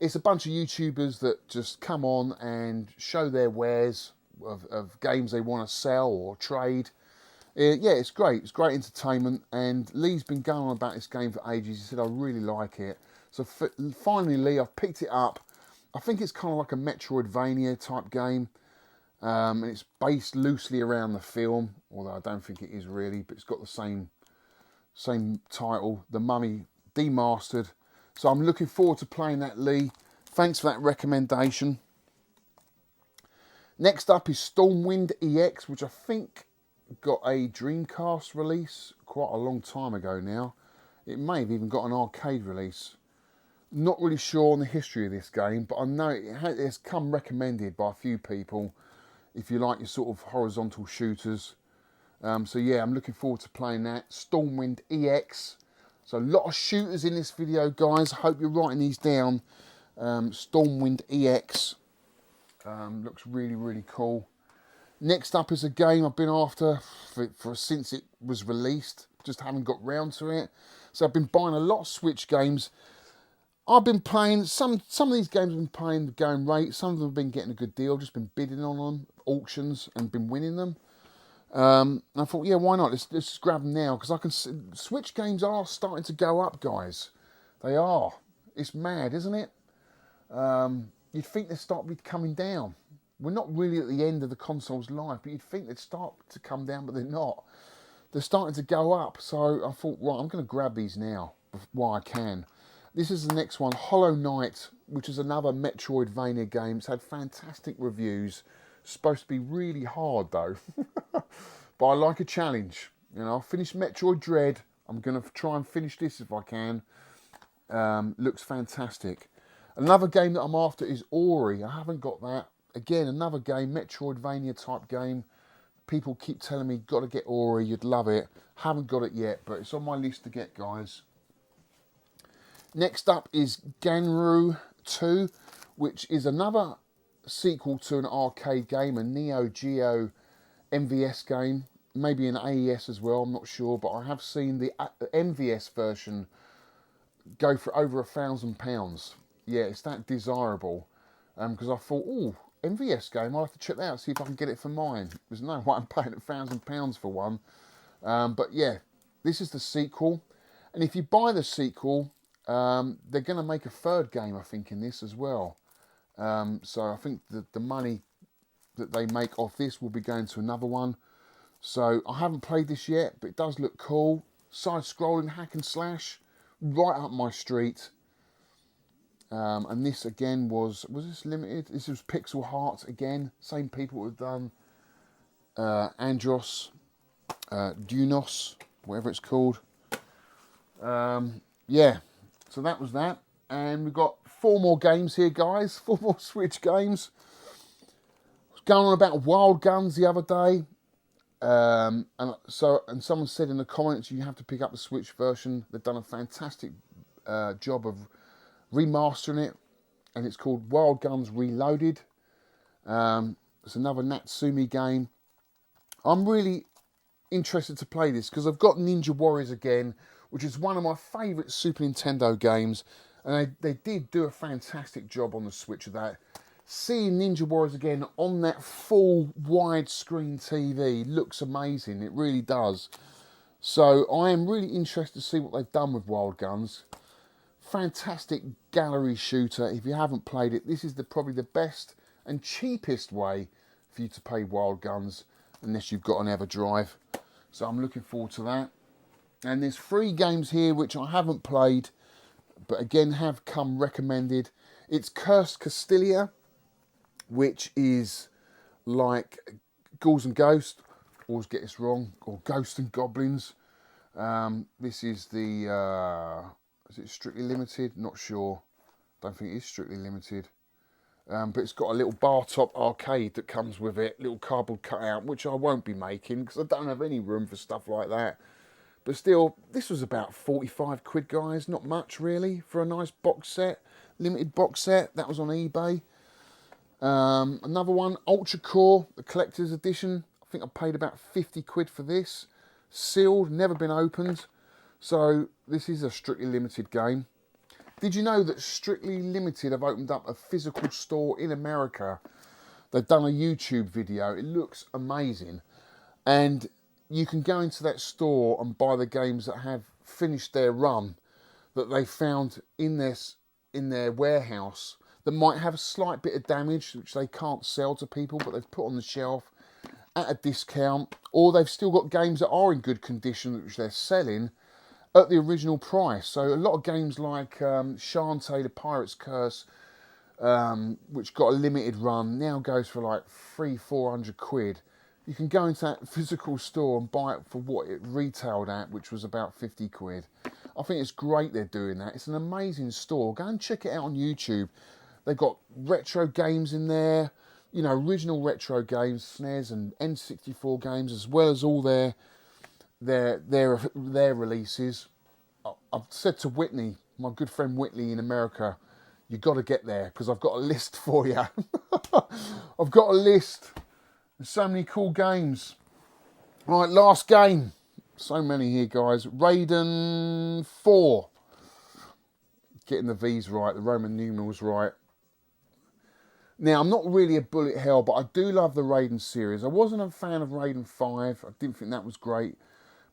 It's a bunch of YouTubers that just come on and show their wares of games they want to sell or trade. Yeah, it's great. It's great entertainment. And Lee's been going on about this game for ages. He said, I really like it. So finally, Lee, I've picked it up. I think it's kind of like a Metroidvania type game. And it's based loosely around the film, although I don't think it is really, but it's got the same title, The Mummy Demastered. So I'm looking forward to playing that, Lee. Thanks for that recommendation. Next up is Stormwind EX, which I think got a Dreamcast release quite a long time ago now. It may have even got an arcade release. Not really sure on the history of this game, but I know it has come recommended by a few people if you like your sort of horizontal shooters. So yeah, I'm looking forward to playing that. Stormwind EX. So a lot of shooters in this video, guys. I hope you're writing these down. Stormwind EX. Looks really, really cool. Next up is a game I've been after for since it was released. Just haven't got round to it. So I've been buying a lot of Switch games. I've been playing, some of these games I've been playing the going rate. Some of them have been getting a good deal. Just been bidding on them, auctions, and been winning them. And I thought, yeah, why not? Let's just grab them now, because I can see Switch games are starting to go up, guys. They are. It's mad, isn't it? You'd think they'd start coming down. We're not really at the end of the console's life, but you'd think they'd start to come down, but they're not. They're starting to go up. So I thought, right, I'm going to grab these now while I can. This is the next one, Hollow Knight, which is another Metroidvania game. It's had fantastic reviews. Supposed to be really hard though, but I like a challenge. You know, I finished Metroid Dread. I'm going to try and finish this if I can. Looks fantastic. Another game that I'm after is Ori. I haven't got that. Again, another game, Metroidvania type game. People keep telling me, got to get Ori, you'd love it. Haven't got it yet, but it's on my list to get, guys. Next up is Ganru 2, which is another sequel to an arcade game, a Neo Geo MVS game, maybe an AES as well, I'm not sure, but I have seen the MVS version go for over £1,000. Yeah, it's that desirable, because I thought, oh, MVS game, I'll have to check that out, see if I can get it for mine. There's no way I'm paying £1,000 for one. But yeah, this is the sequel, and if you buy the sequel, they're going to make a third game, I think, in this as well. So I think the money that they make off this will be going to another one. So I haven't played this yet, but it does look cool. Side-scrolling hack and slash, right up my street. And this again was this limited? This was Pixel Heart again. Same people who have done Andros, Dunos, whatever it's called. Yeah, so that was that. And we've got 4 more games here, guys. 4 more Switch games. I was going on about Wild Guns the other day. And someone said in the comments you have to pick up the Switch version. They've done a fantastic job of remastering it, and it's called Wild Guns Reloaded. It's another Natsumi game. I'm really interested to play this because I've got Ninja Warriors again, which is one of my favourite Super Nintendo games, and they did do a fantastic job on the Switch of that. Seeing Ninja Warriors again on that full widescreen TV looks amazing. It really does. So I am really interested to see what they've done with Wild Guns. Fantastic gallery shooter. If you haven't played it, this is probably the best and cheapest way for you to play Wild Guns, unless you've got an Everdrive. So I'm looking forward to that. And there's 3 games here which I haven't played, but again have come recommended. It's Cursed Castilia, which is like Ghouls and Ghosts, always get this wrong, or Ghosts and Goblins. This is the, is it Strictly Limited? Not sure. Don't think it is Strictly Limited. But it's got a little bar top arcade that comes with it, little cardboard cutout, which I won't be making because I don't have any room for stuff like that. But still, this was about 45 quid, guys. Not much, really, for a nice box set, limited box set. That was on eBay. Another one, Ultra Core, the collector's edition. I think I paid about 50 quid for this. Sealed, never been opened. So this is a Strictly Limited game. Did you know that Strictly Limited have opened up a physical store in America? They've done a YouTube video. It looks amazing. And you can go into that store and buy the games that have finished their run, that they found in their warehouse, that might have a slight bit of damage, which they can't sell to people, but they've put on the shelf at a discount. Or they've still got games that are in good condition, which they're selling at the original price. So a lot of games like Shantae, the Pirate's Curse, which got a limited run, now goes for like 300-400 quid. You can go into that physical store and buy it for what it retailed at, which was about 50 quid. I think it's great they're doing that. It's an amazing store. Go and check it out on YouTube. They've got retro games in there, you know, original retro games, SNES and N64 games, as well as all their releases. I've said to Whitney, my good friend Whitney in America, you got to get there because I've got a list for you. I've got a list. There's so many cool games. Right, last game. So many here, guys. Raiden 4. Getting the V's right, the Roman numerals right. Now, I'm not really a bullet hell, but I do love the Raiden series. I wasn't a fan of Raiden 5. I didn't think that was great.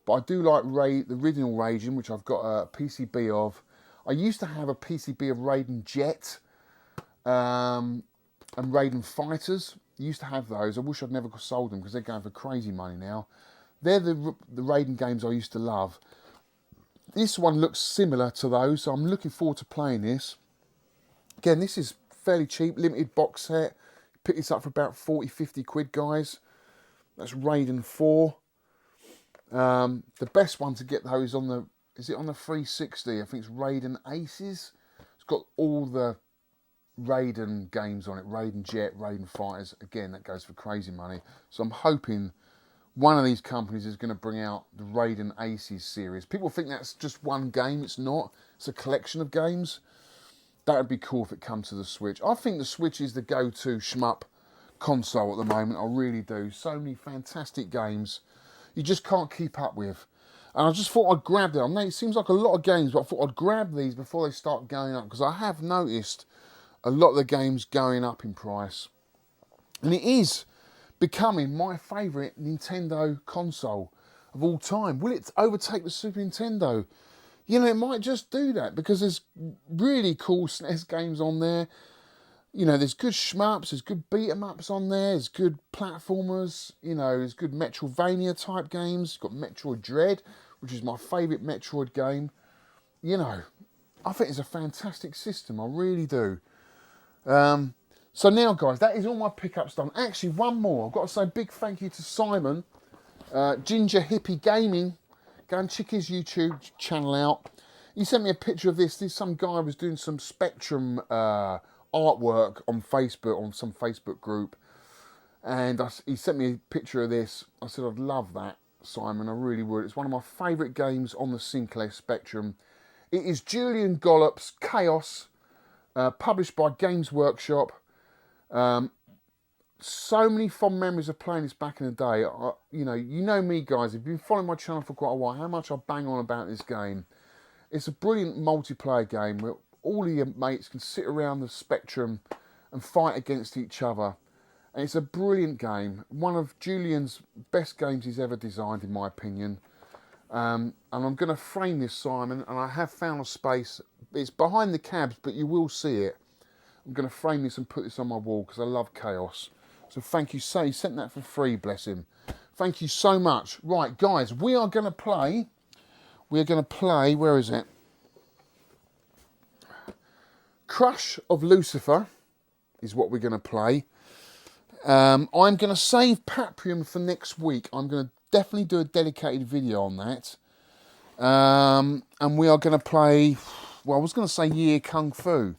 But I do like the original Raiden, which I've got a PCB of. I used to have a PCB of Raiden Jet and Raiden Fighters. I used to have those. I wish I'd never sold them because they're going for crazy money now. They're the Raiden games I used to love. This one looks similar to those, so I'm looking forward to playing this. Again, this is fairly cheap, limited box set. Pick this up for about 40-50 quid, guys. That's Raiden 4. The best one to get though is on the 360? I think it's Raiden Aces. It's got all the Raiden games on it. Raiden Jet, Raiden Fighters. Again, that goes for crazy money. So I'm hoping one of these companies is going to bring out the Raiden Aces series. People think that's just one game. It's not. It's a collection of games. That would be cool if it comes to the Switch. I think the Switch is the go-to shmup console at the moment. I really do. So many fantastic games you just can't keep up with. And I just thought I'd grab them. I know it seems like a lot of games, but I thought I'd grab these before they start going up, because I have noticed a lot of the games going up in price. And it is becoming my favourite Nintendo console of all time. Will it overtake the Super Nintendo? You know, it might just do that, because there's really cool SNES games on there. You know, there's good shmups, there's good beat-em-ups on there, there's good platformers, you know, there's good Metroidvania type games. You've got Metroid Dread, which is my favourite Metroid game. You know, I think it's a fantastic system, I really do. So now, guys, that is all my pickups done. Actually, one more. I've got to say a big thank you to Simon, Ginger Hippie Gaming. Go and check his YouTube channel out. He sent me a picture of this. Some guy was doing some Spectrum artwork on Facebook, on some Facebook group. And he sent me a picture of this. I said, I'd love that, Simon. I really would. It's one of my favourite games on the Sinclair Spectrum. It is Julian Gollop's Chaos, published by Games Workshop. So many fond memories of playing this back in the day. You know me, guys. If you've been following my channel for quite a while, how much I bang on about this game. It's a brilliant multiplayer game where all of your mates can sit around the Spectrum and fight against each other. And it's a brilliant game. One of Julian's best games he's ever designed, in my opinion. And I'm going to frame this, Simon, and I have found a space. It's behind the cabs, but you will see it. I'm going to frame this and put this on my wall because I love Chaos. So thank you. He sent that for free, bless him. Thank you so much. Right, guys, we are going to play. Where is it? Crush of Lucifer is what we're going to play. I'm going to save Paprium for next week. I'm going to definitely do a dedicated video on that. And we are going to play, well, I was going to say Yie Ar Kung Fu.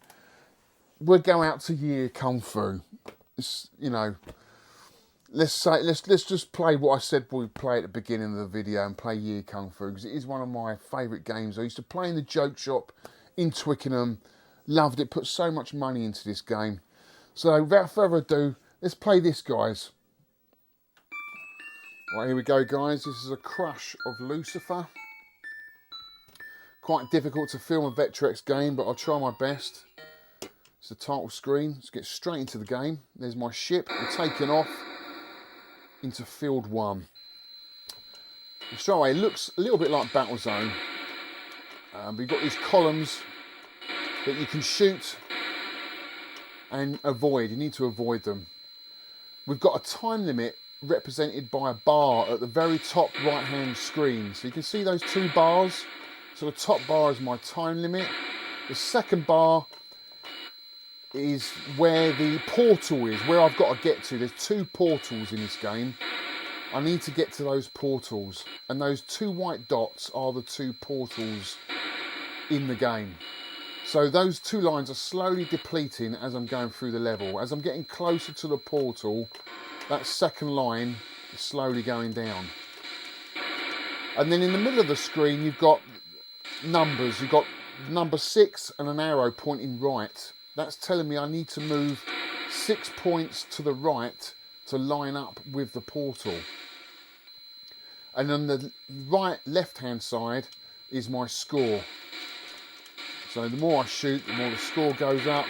We'll go out to Yie Ar Kung Fu. It's, you know, let's just play what I said we'd play at the beginning of the video and play Yie Ar Kung Fu, because it is one of my favourite games. I used to play in the joke shop in Twickenham. Loved it, put so much money into this game. So without further ado, let's play this, guys. Right, here we go, guys. This is a Crush of Lucifer. Quite difficult to film a Vectrex game, but I'll try my best. It's the title screen. Let's get straight into the game. There's my ship. I'm taking off into field 1. And straight away, it looks a little bit like Battlezone. But you've got these columns that you can shoot and avoid. You need to avoid them. We've got a time limit represented by a bar at the very top right hand screen. So you can see those 2 bars. So the top bar is my time limit. The second bar is where the portal is, where I've got to get to. There's 2 portals in this game. I need to get to those portals. And those 2 white dots are the 2 portals in the game. So those 2 lines are slowly depleting as I'm going through the level. As I'm getting closer to the portal, that second line is slowly going down. And then in the middle of the screen, you've got numbers. You've got number 6 and an arrow pointing right. That's telling me I need to move 6 points to the right to line up with the portal. And on the right left hand side is my score. So the more I shoot, the more the score goes up.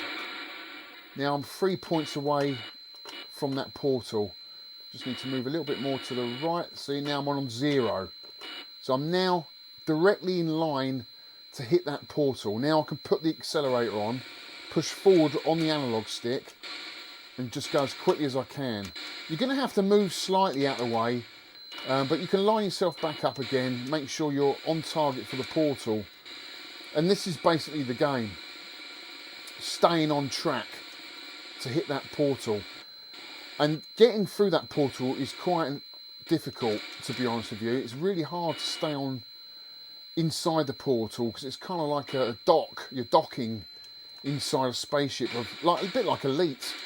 Now I'm 3 points away from that portal. Just need to move a little bit more to the right. See, now I'm on 0. So I'm now directly in line to hit that portal. Now I can put the accelerator on, push forward on the analog stick, and just go as quickly as I can. You're going to have to move slightly out of the way, but you can line yourself back up again, make sure you're on target for the portal. And this is basically the game. Staying on track to hit that portal. And getting through that portal is quite difficult, to be honest with you. It's really hard to stay on inside the portal, because it's kind of like a dock. You're docking inside a spaceship, of like a bit like Elite.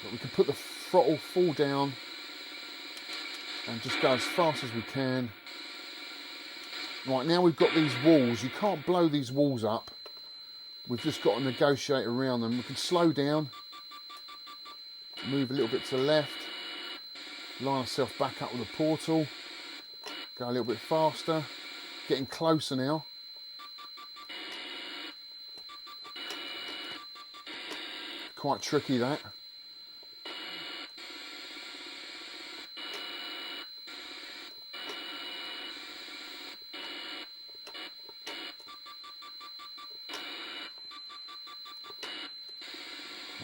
But we can put the throttle full down and just go as fast as we can. Right, now we've got these walls. You can't blow these walls up. We've just got to negotiate around them. We can slow down, move a little bit to the left, line ourselves back up with the portal, go a little bit faster, getting closer now. Quite tricky, that.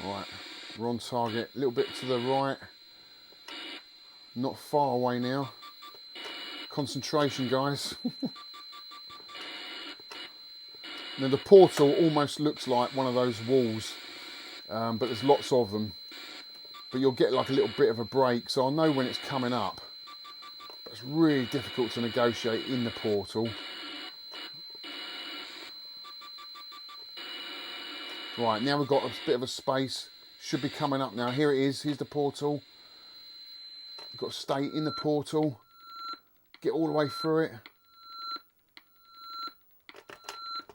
Right, we're on target, a little bit to the right, not far away now. Concentration, guys. Now the portal almost looks like one of those walls, but there's lots of them. But you'll get like a little bit of a break, so I'll know when it's coming up. But it's really difficult to negotiate in the portal. Right, now we've got a bit of a space. Should be coming up now. Here it is. Here's the portal. You've got to stay in the portal. Get all the way through it.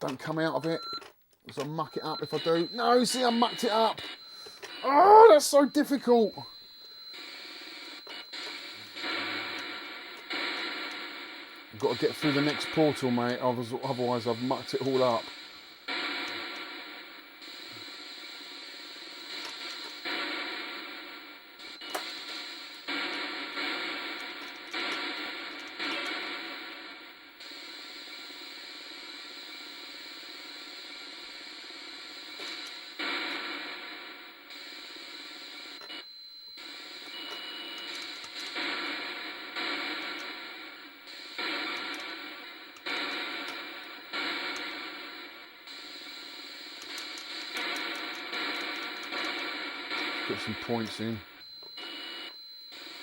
Don't come out of it, because I'll muck it up if I do. No, see, I mucked it up. Oh, that's so difficult. I've got to get through the next portal, mate. Otherwise I've mucked it all up. put some points in.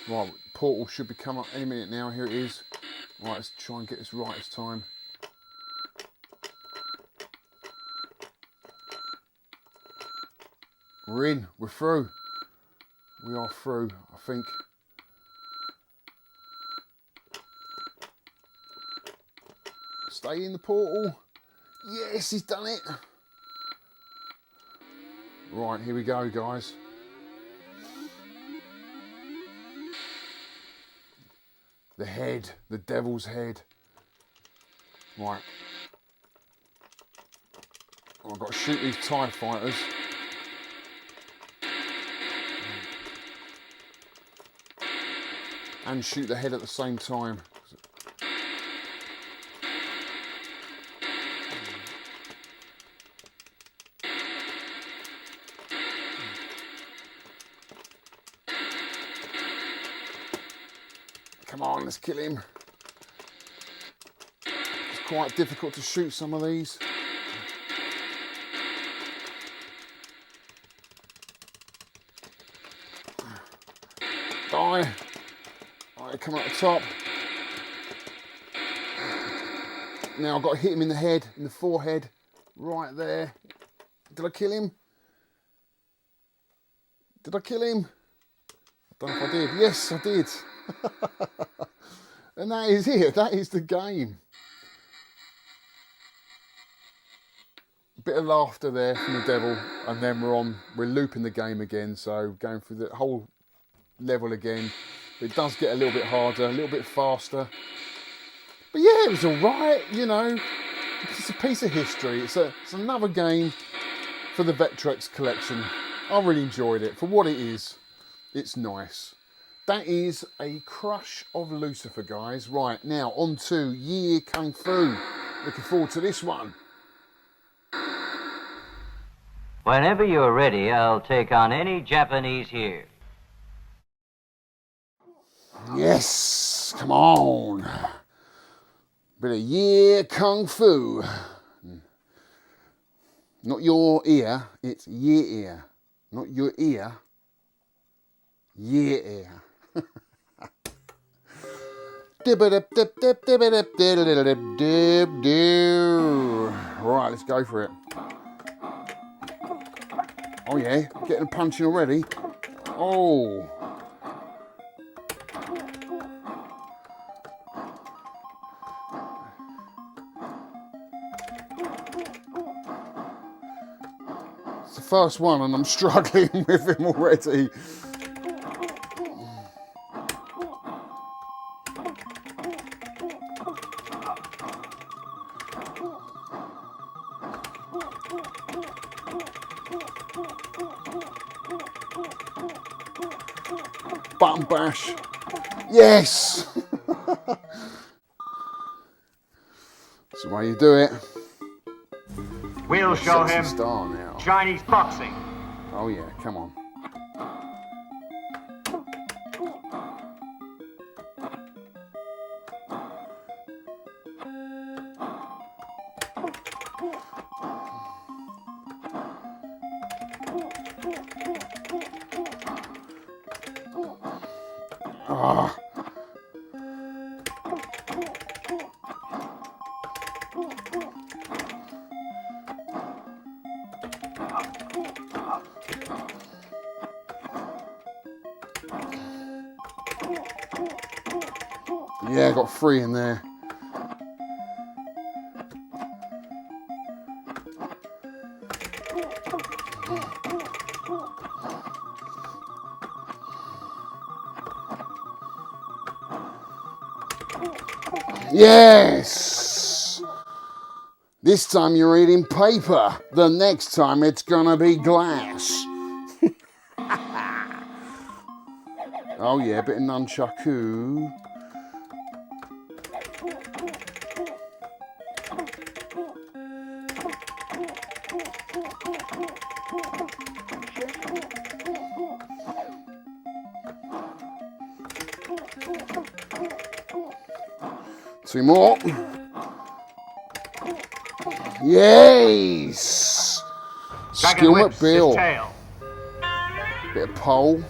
Right, portal should be coming up any minute now. Here it is. Right, let's try and get this right this time. We're in, we're through. We are through, I think. Stay in the portal. Yes, he's done it. Right, here we go, guys. The head, the devil's head. Right. Oh, I've got to shoot these TIE fighters. And shoot the head at the same time. Come on, let's kill him. It's quite difficult to shoot some of these. Die. Alright, come up the top. Now I've got to hit him in the head, in the forehead. Right there. Did I kill him? Did I kill him? I don't know if I did. Yes, I did. And that is it. That is the game. A bit of laughter there from the devil, and then we're looping the game again, so going through the whole level again. It does get a little bit harder, a little bit faster. But yeah, it was alright, you know. It's a piece of history. It's another game for the Vectrex collection. I really enjoyed it. For what it is, it's nice. That is a Crush of Lucifer, guys. Right, now on to Yie Ar Kung Fu. Looking forward to this one. Whenever you're ready, I'll take on any Japanese here. Yes, come on. Bit of Yie Ar Kung Fu. Not your ear, it's Yie Ar. Not your ear, Yie Ar. Right, let's go for it. Oh yeah, getting punching already. Oh. It's the first one and I'm struggling with him already. Button bash. Yes! That's the way you do it. We'll show him star now. Chinese boxing. Oh yeah, come on. Ah. Yeah, I got 3 in there. Yes! This time you're eating paper. The next time it's gonna be glass. Oh yeah, a bit of nunchaku. Two more. Yes! Skill McBill. Bit of pole.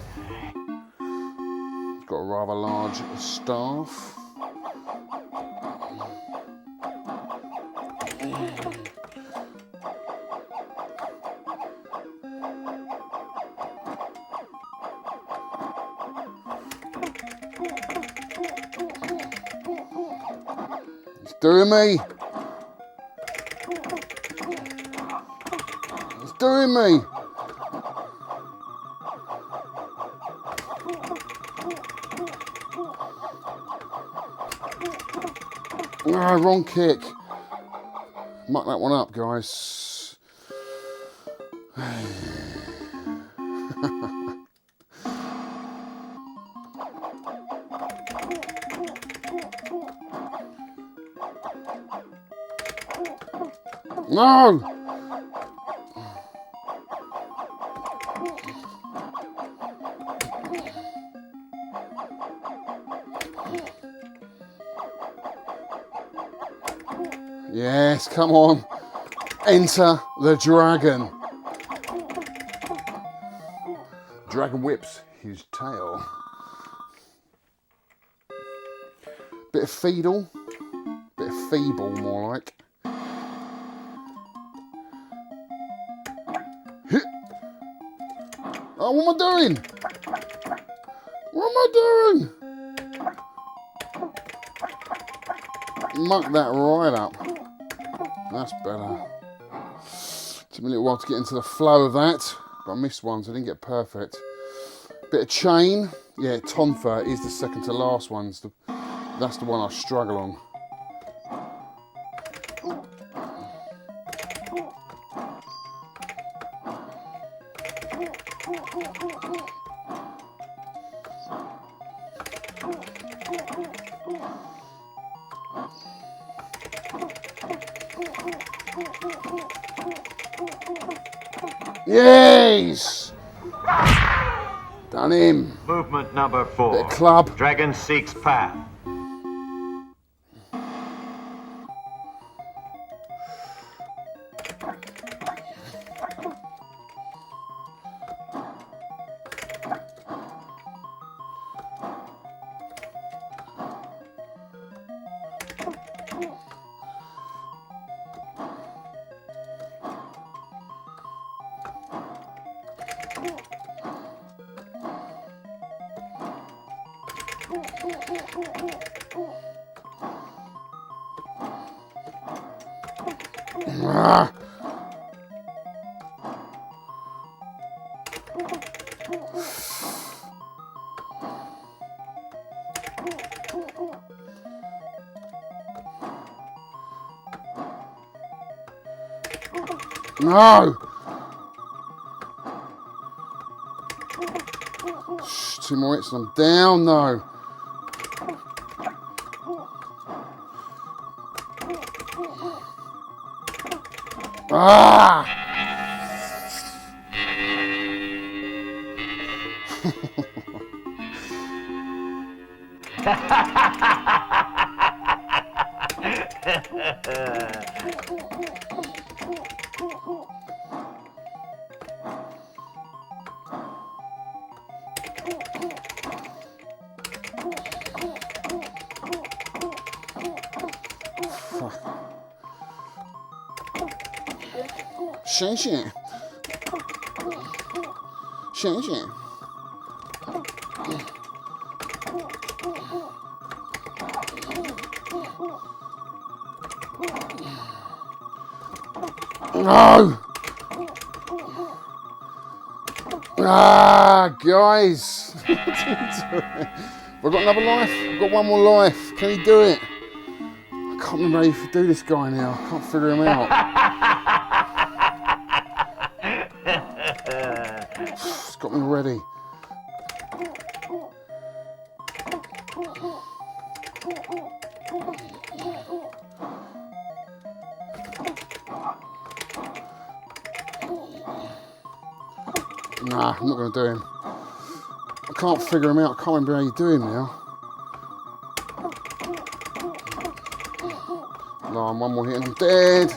Got a rather large staff. It's doing me. It's doing me. Ah, wrong kick. Muck that one up, guys. No! Yes, come on. Enter the dragon. Dragon whips his tail. Bit of feeble. Bit of feeble, more like. Oh, what am I doing? What am I doing? Muck that right up. That's better. Took me a little while to get into the flow of that, but I missed one, so I didn't get perfect. Bit of chain. Yeah, Tonfa is the second to last one. That's the one I struggle on. Yes! Done him. Movement number 4. Bit of club. Dragon seeks path. Ah. No! Shh, 2 more hits and I'm down, no. Ah! Shen Shen. Shen Shen. No! Ah, guys. I've got another life. I've got one more life. Can he do it? I can't remember how you do this guy now. I can't figure him out. It's got me ready. Nah, I'm not going to do him. I can't figure him out. I can't remember how you do him now. No, I'm one more hit and I'm dead.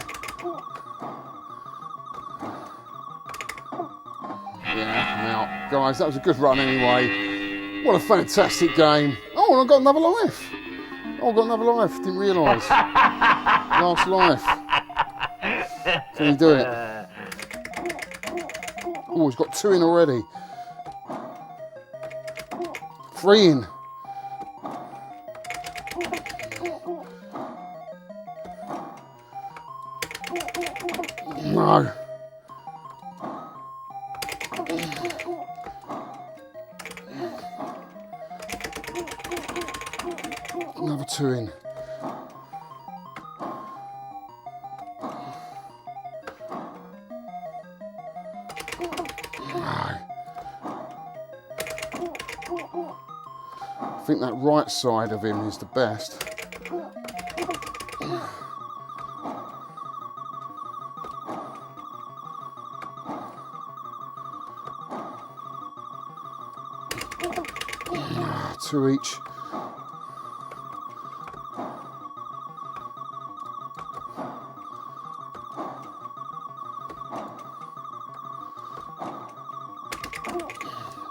Yeah, I'm out. guys. That was a good run anyway. What a fantastic game. Oh, and I've got another life. Oh, I've got another life. Didn't realise. Last life. Can you do it? Oh, he's got 2 in already. 3 in. No. Another 2 in. I think that right side of him is the best. Two each.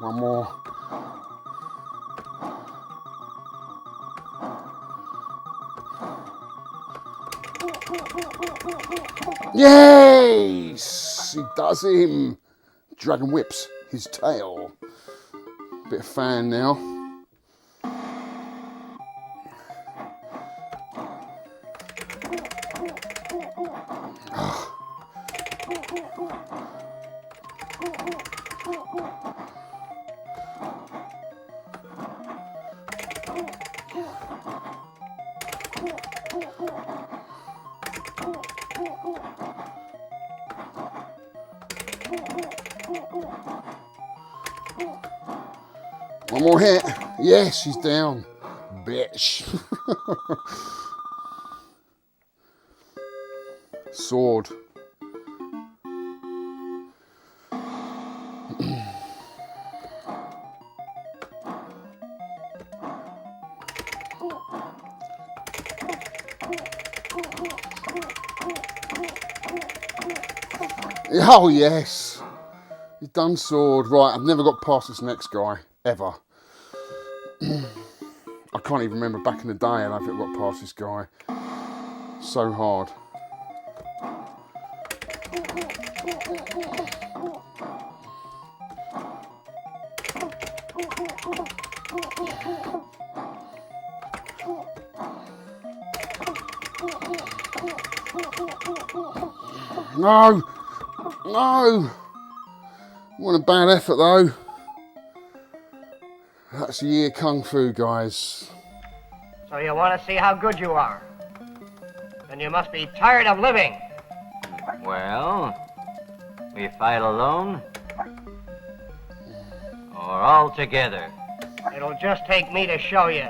One more. Yes! He does him. Dragon whips his tail. Bit of fan now. One more hit. Yes, she's down. Bitch. Sword. Oh, yes. He's done sword. Right, I've never got past this next guy, ever. I can't even remember back in the day I don't think I got past this guy. So hard. No! No! What a bad effort though. That's Yie Ar Kung Fu, guys. So you want to see how good you are? Then you must be tired of living. Well, we fight alone or all together? It'll just take me to show you.